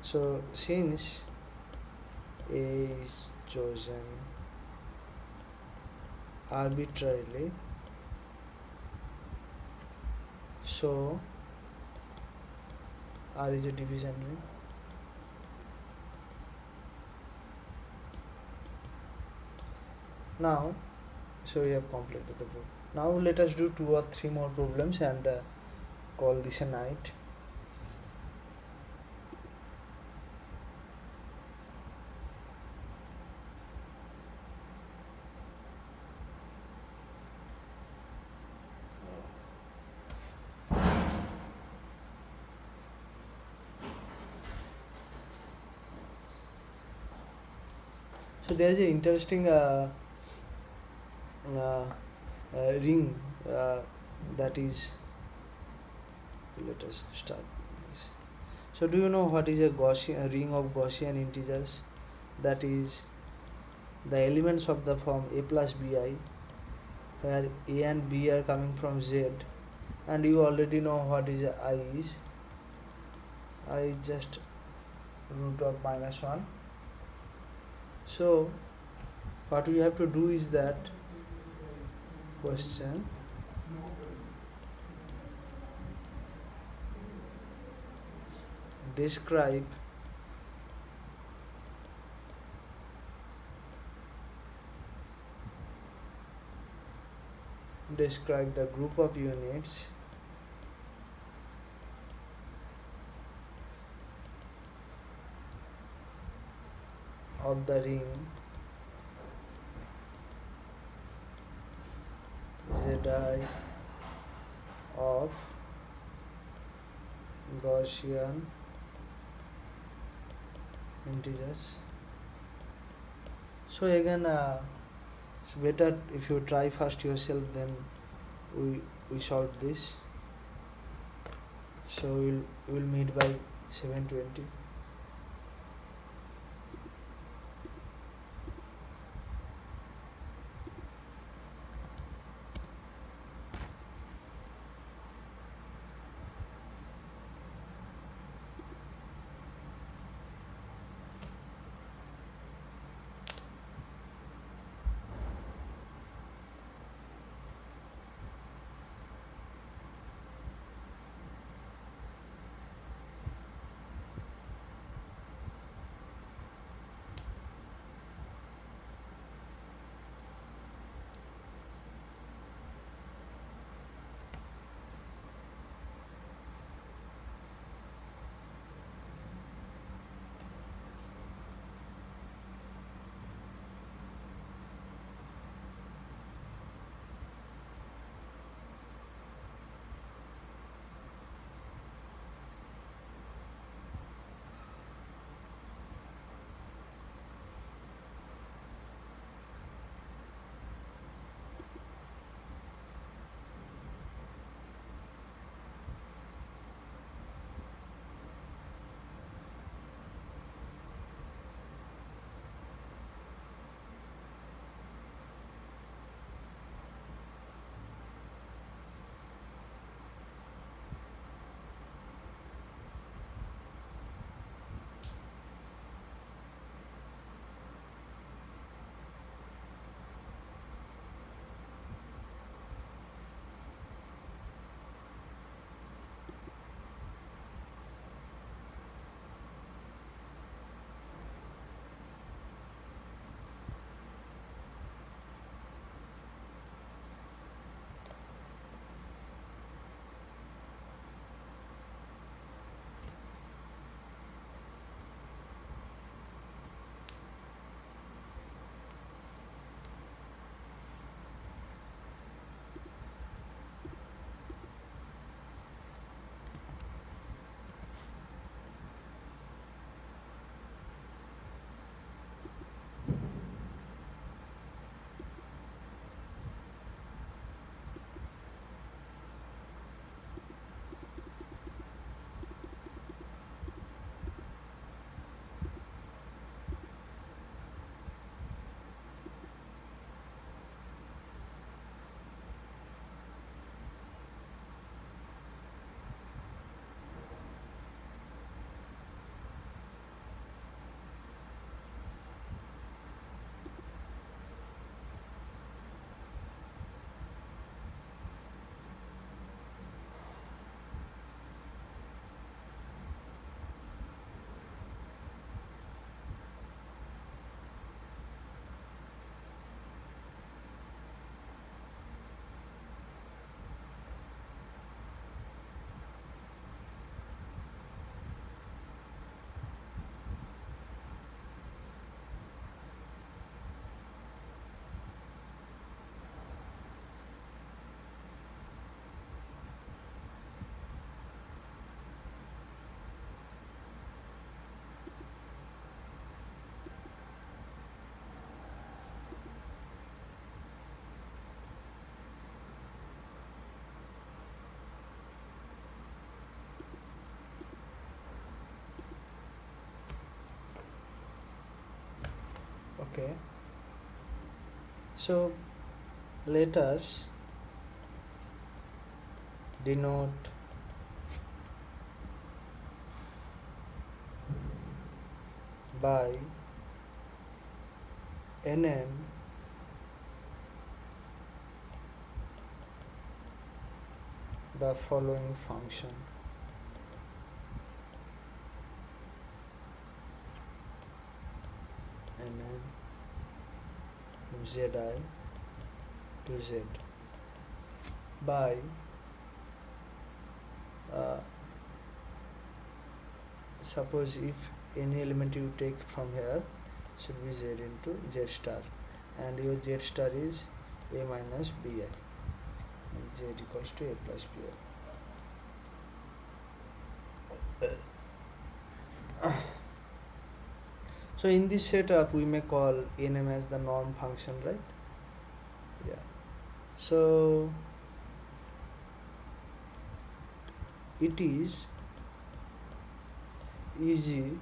So since A is chosen arbitrarily, so R is a division ring. Now, so we have completed the proof. Now let us do 2 or 3 more problems and call this a night. So there is an interesting uh, ring that is. Let us start this. So do you know what is a ring of Gaussian integers? That is the elements of the form a plus bi, where a and b are coming from z, and you already know what is I is. I is just root of -1. So what we have to do is that question describe describe the group of units of the ring Zi of Gaussian integers. So again, it's better if you try first yourself, then we solve this. So we'll meet by 7:20. Okay, so let us denote by nm the following function: nm zi to z by uh, suppose if any element you take from here should be z into z star, and your z star is a minus bi, and z equals to a plus bi. So in this setup we may call nm as the norm function, right? Yeah. So it is easy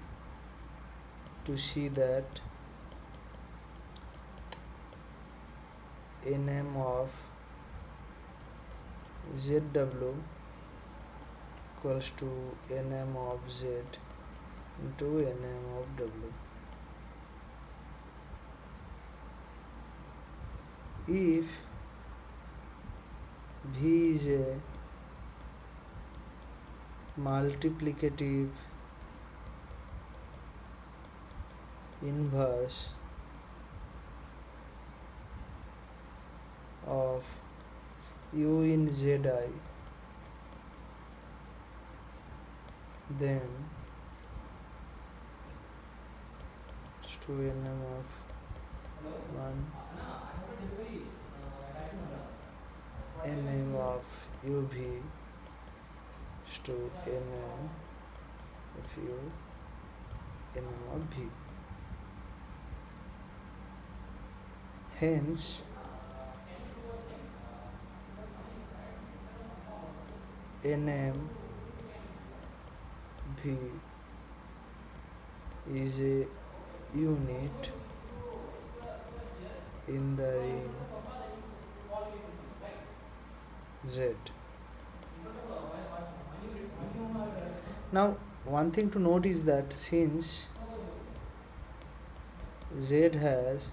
to see that nm of zw equals to nm of z into nm of w. If v is a multiplicative inverse of u in zi, then it's to nm of 1 nm of uv is to nm of u nm of v. Hence nm v is a unit in the ring Z. Now one thing to note is that since Z has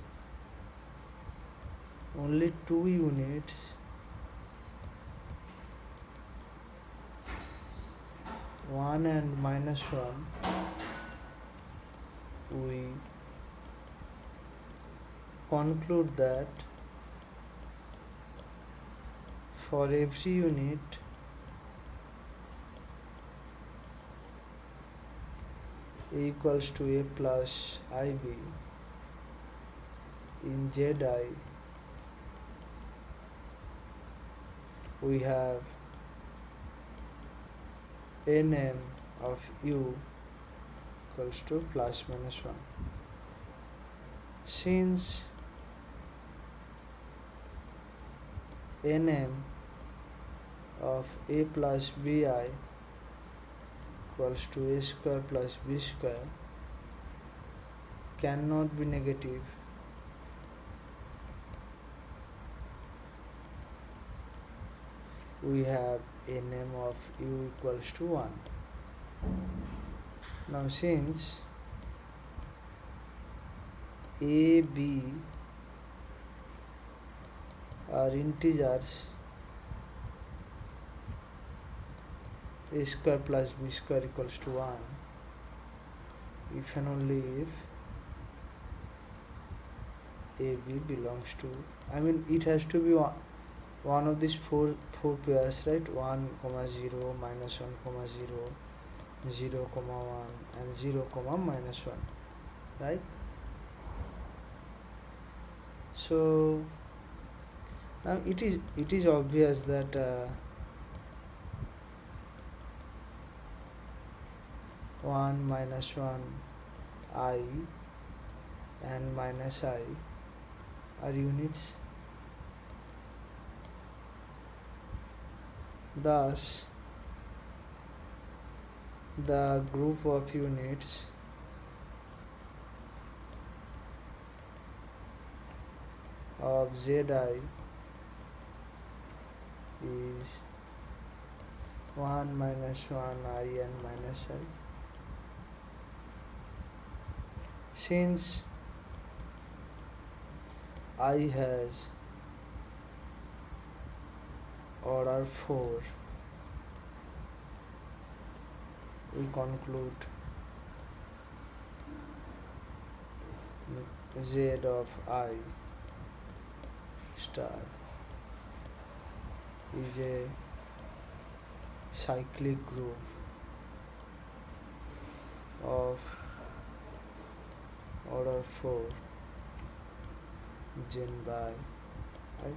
only two units, 1 and minus 1, we conclude that for every unit a equals to a plus ib in zi, we have nm of u equals to plus minus 1. Since nm of a plus bi equals to a square plus b square cannot be negative, we have nm of u equals to 1. Now since a, b are integers, a square plus b square equals to 1 if and only if a, b belongs to, I mean it has to be one of these four pairs, right? 1, 0, minus 1, 0, 0, 1 and 0, minus 1, right? So now it is obvious that 1 minus 1 I and minus I are units. Thus the group of units of zi is 1 minus 1 I n minus I. Since I has order 4, we conclude z of I star is a cyclic group of order 4 gen by I.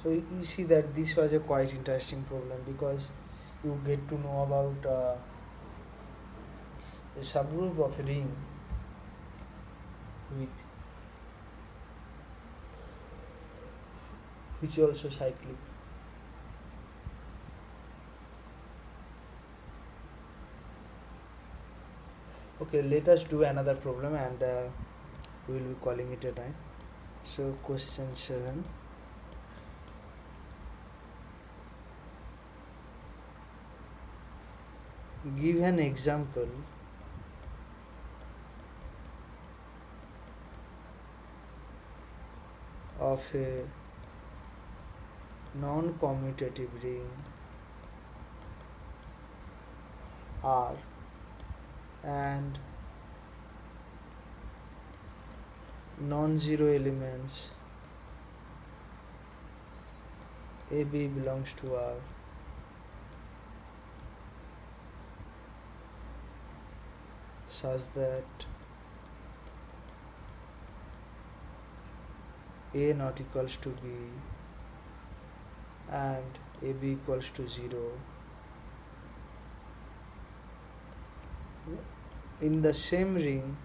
So you see that this was a quite interesting problem, because you get to know about a subgroup of a ring with which is also cyclic. Okay, let us do another problem, and we will be calling it a time. So question 7. Give an example of a non-commutative ring R and non-zero elements AB belongs to R. Such that A not equals to B and AB equals to 0. In the same ring,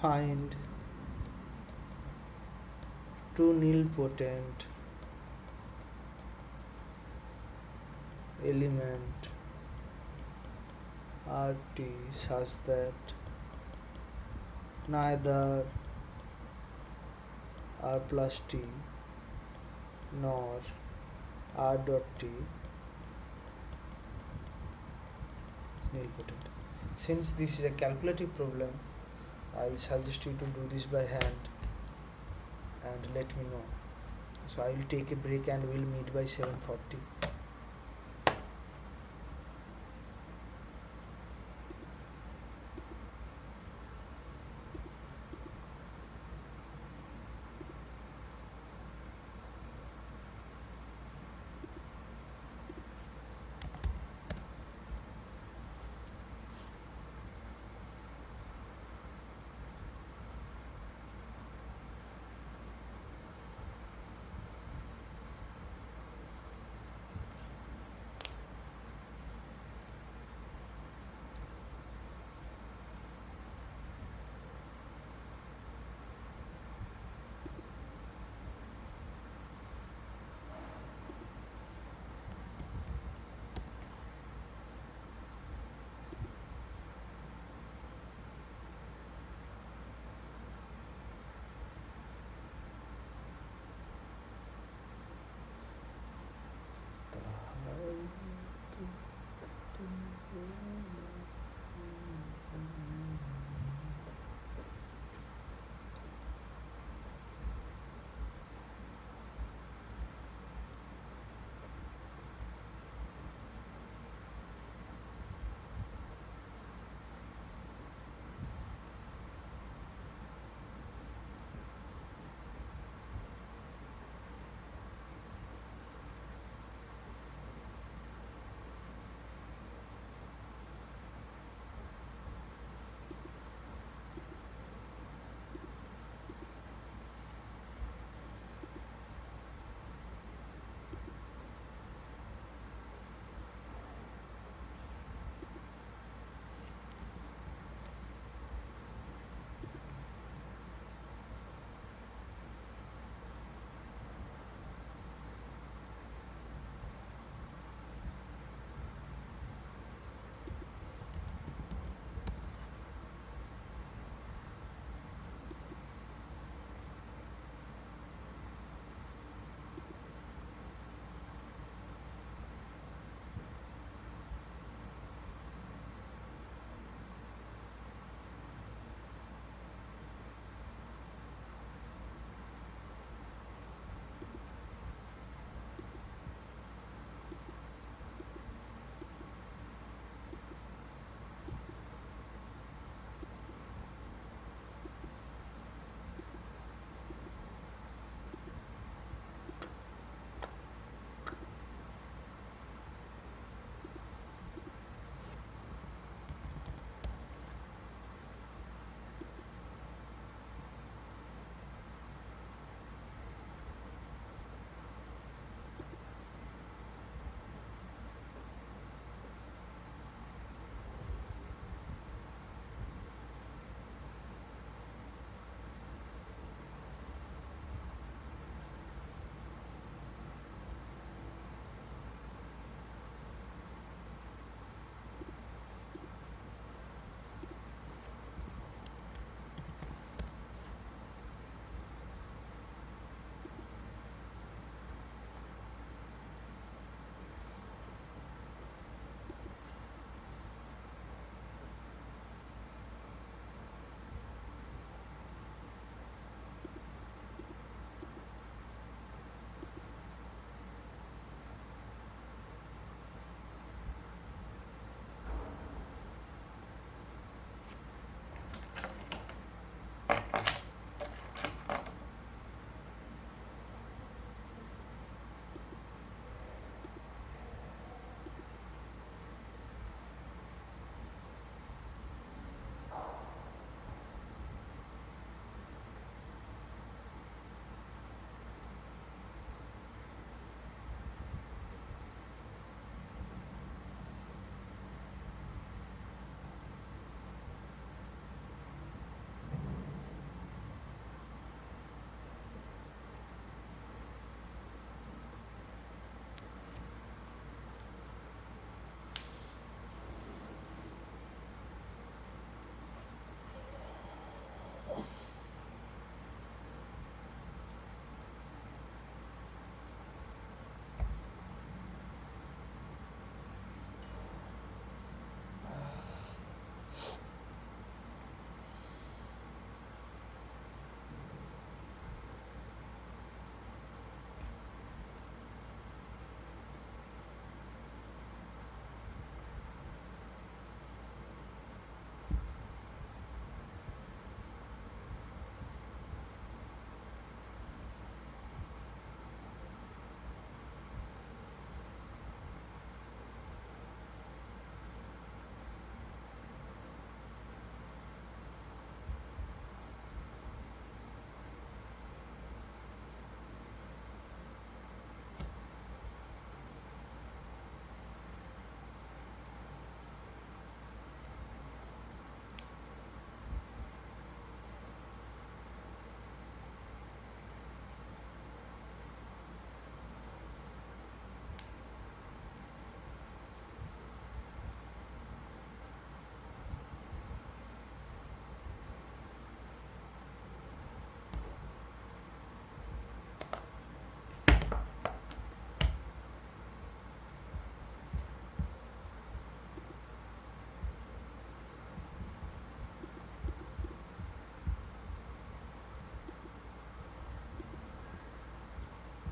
find two nilpotent element RT such that neither R plus T nor R dot T is nilpotent. Since this is a calculative problem, I'll suggest you to do this by hand and let me know. So I will take a break and we'll meet by 7:40.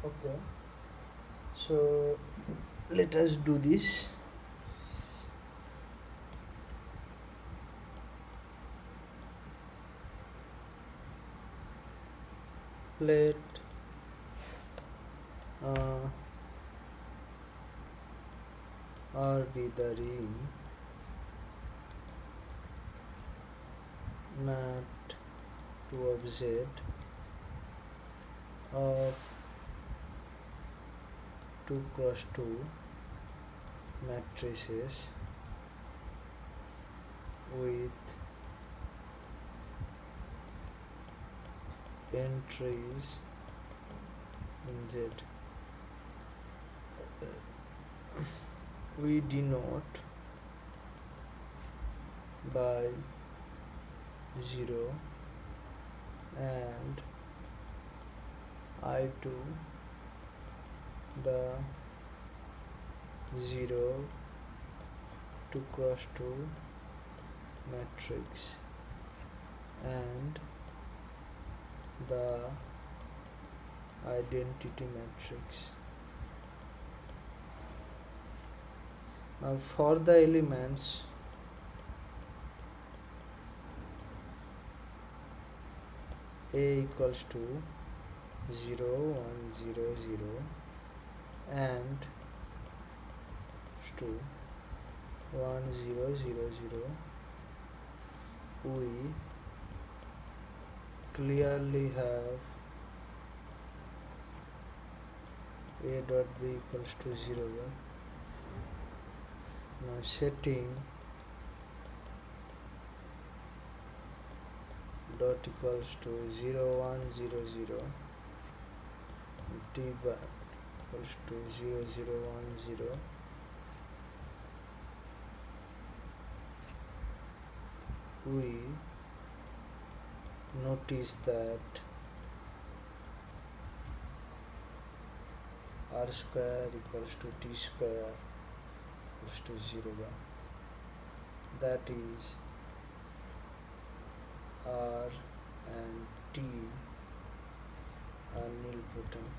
Okay, so let us do this. Let uh, R be the ring mapped to object of 2 cross 2 matrices with entries in Z. We denote by 0 and I2 the 0 2 cross 2 matrix and the identity matrix. Now for the elements A equals to 0 1 0 0 and 2 1 0 0 0, we clearly have A dot B equals to 0 1. Now setting dot equals to 0 1 0 0, D bar equals to 0 0 1 0, we notice that R square equals to T square equals to 0 1. That is R and T are nilpotent.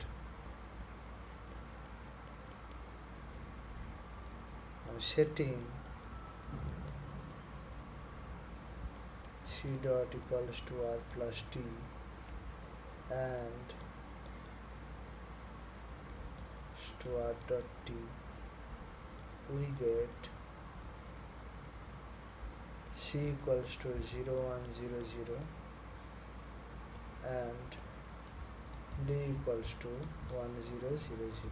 Now setting C dot equals to R plus T and to R dot T, we get C equals to 0 1 0 0 and D equals to 1 0 0 0.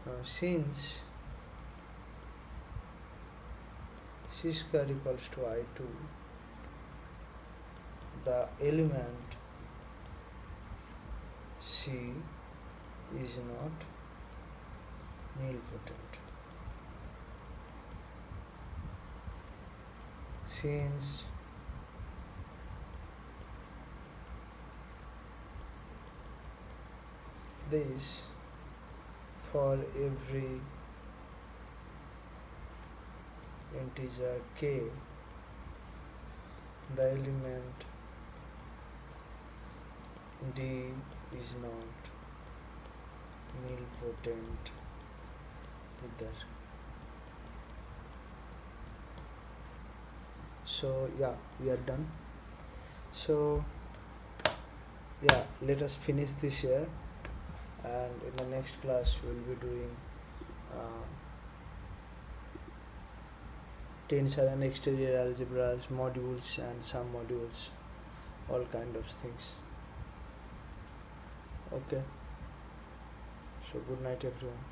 Now since C square equals to I2, the element C is not nilpotent. Since this, for every integer k, the element D is not nilpotent either. So yeah, we are done. So yeah, let us finish this here, and in the next class we will be doing tensor and exterior algebras, modules and sum modules, all kind of things. Okay, so good night everyone.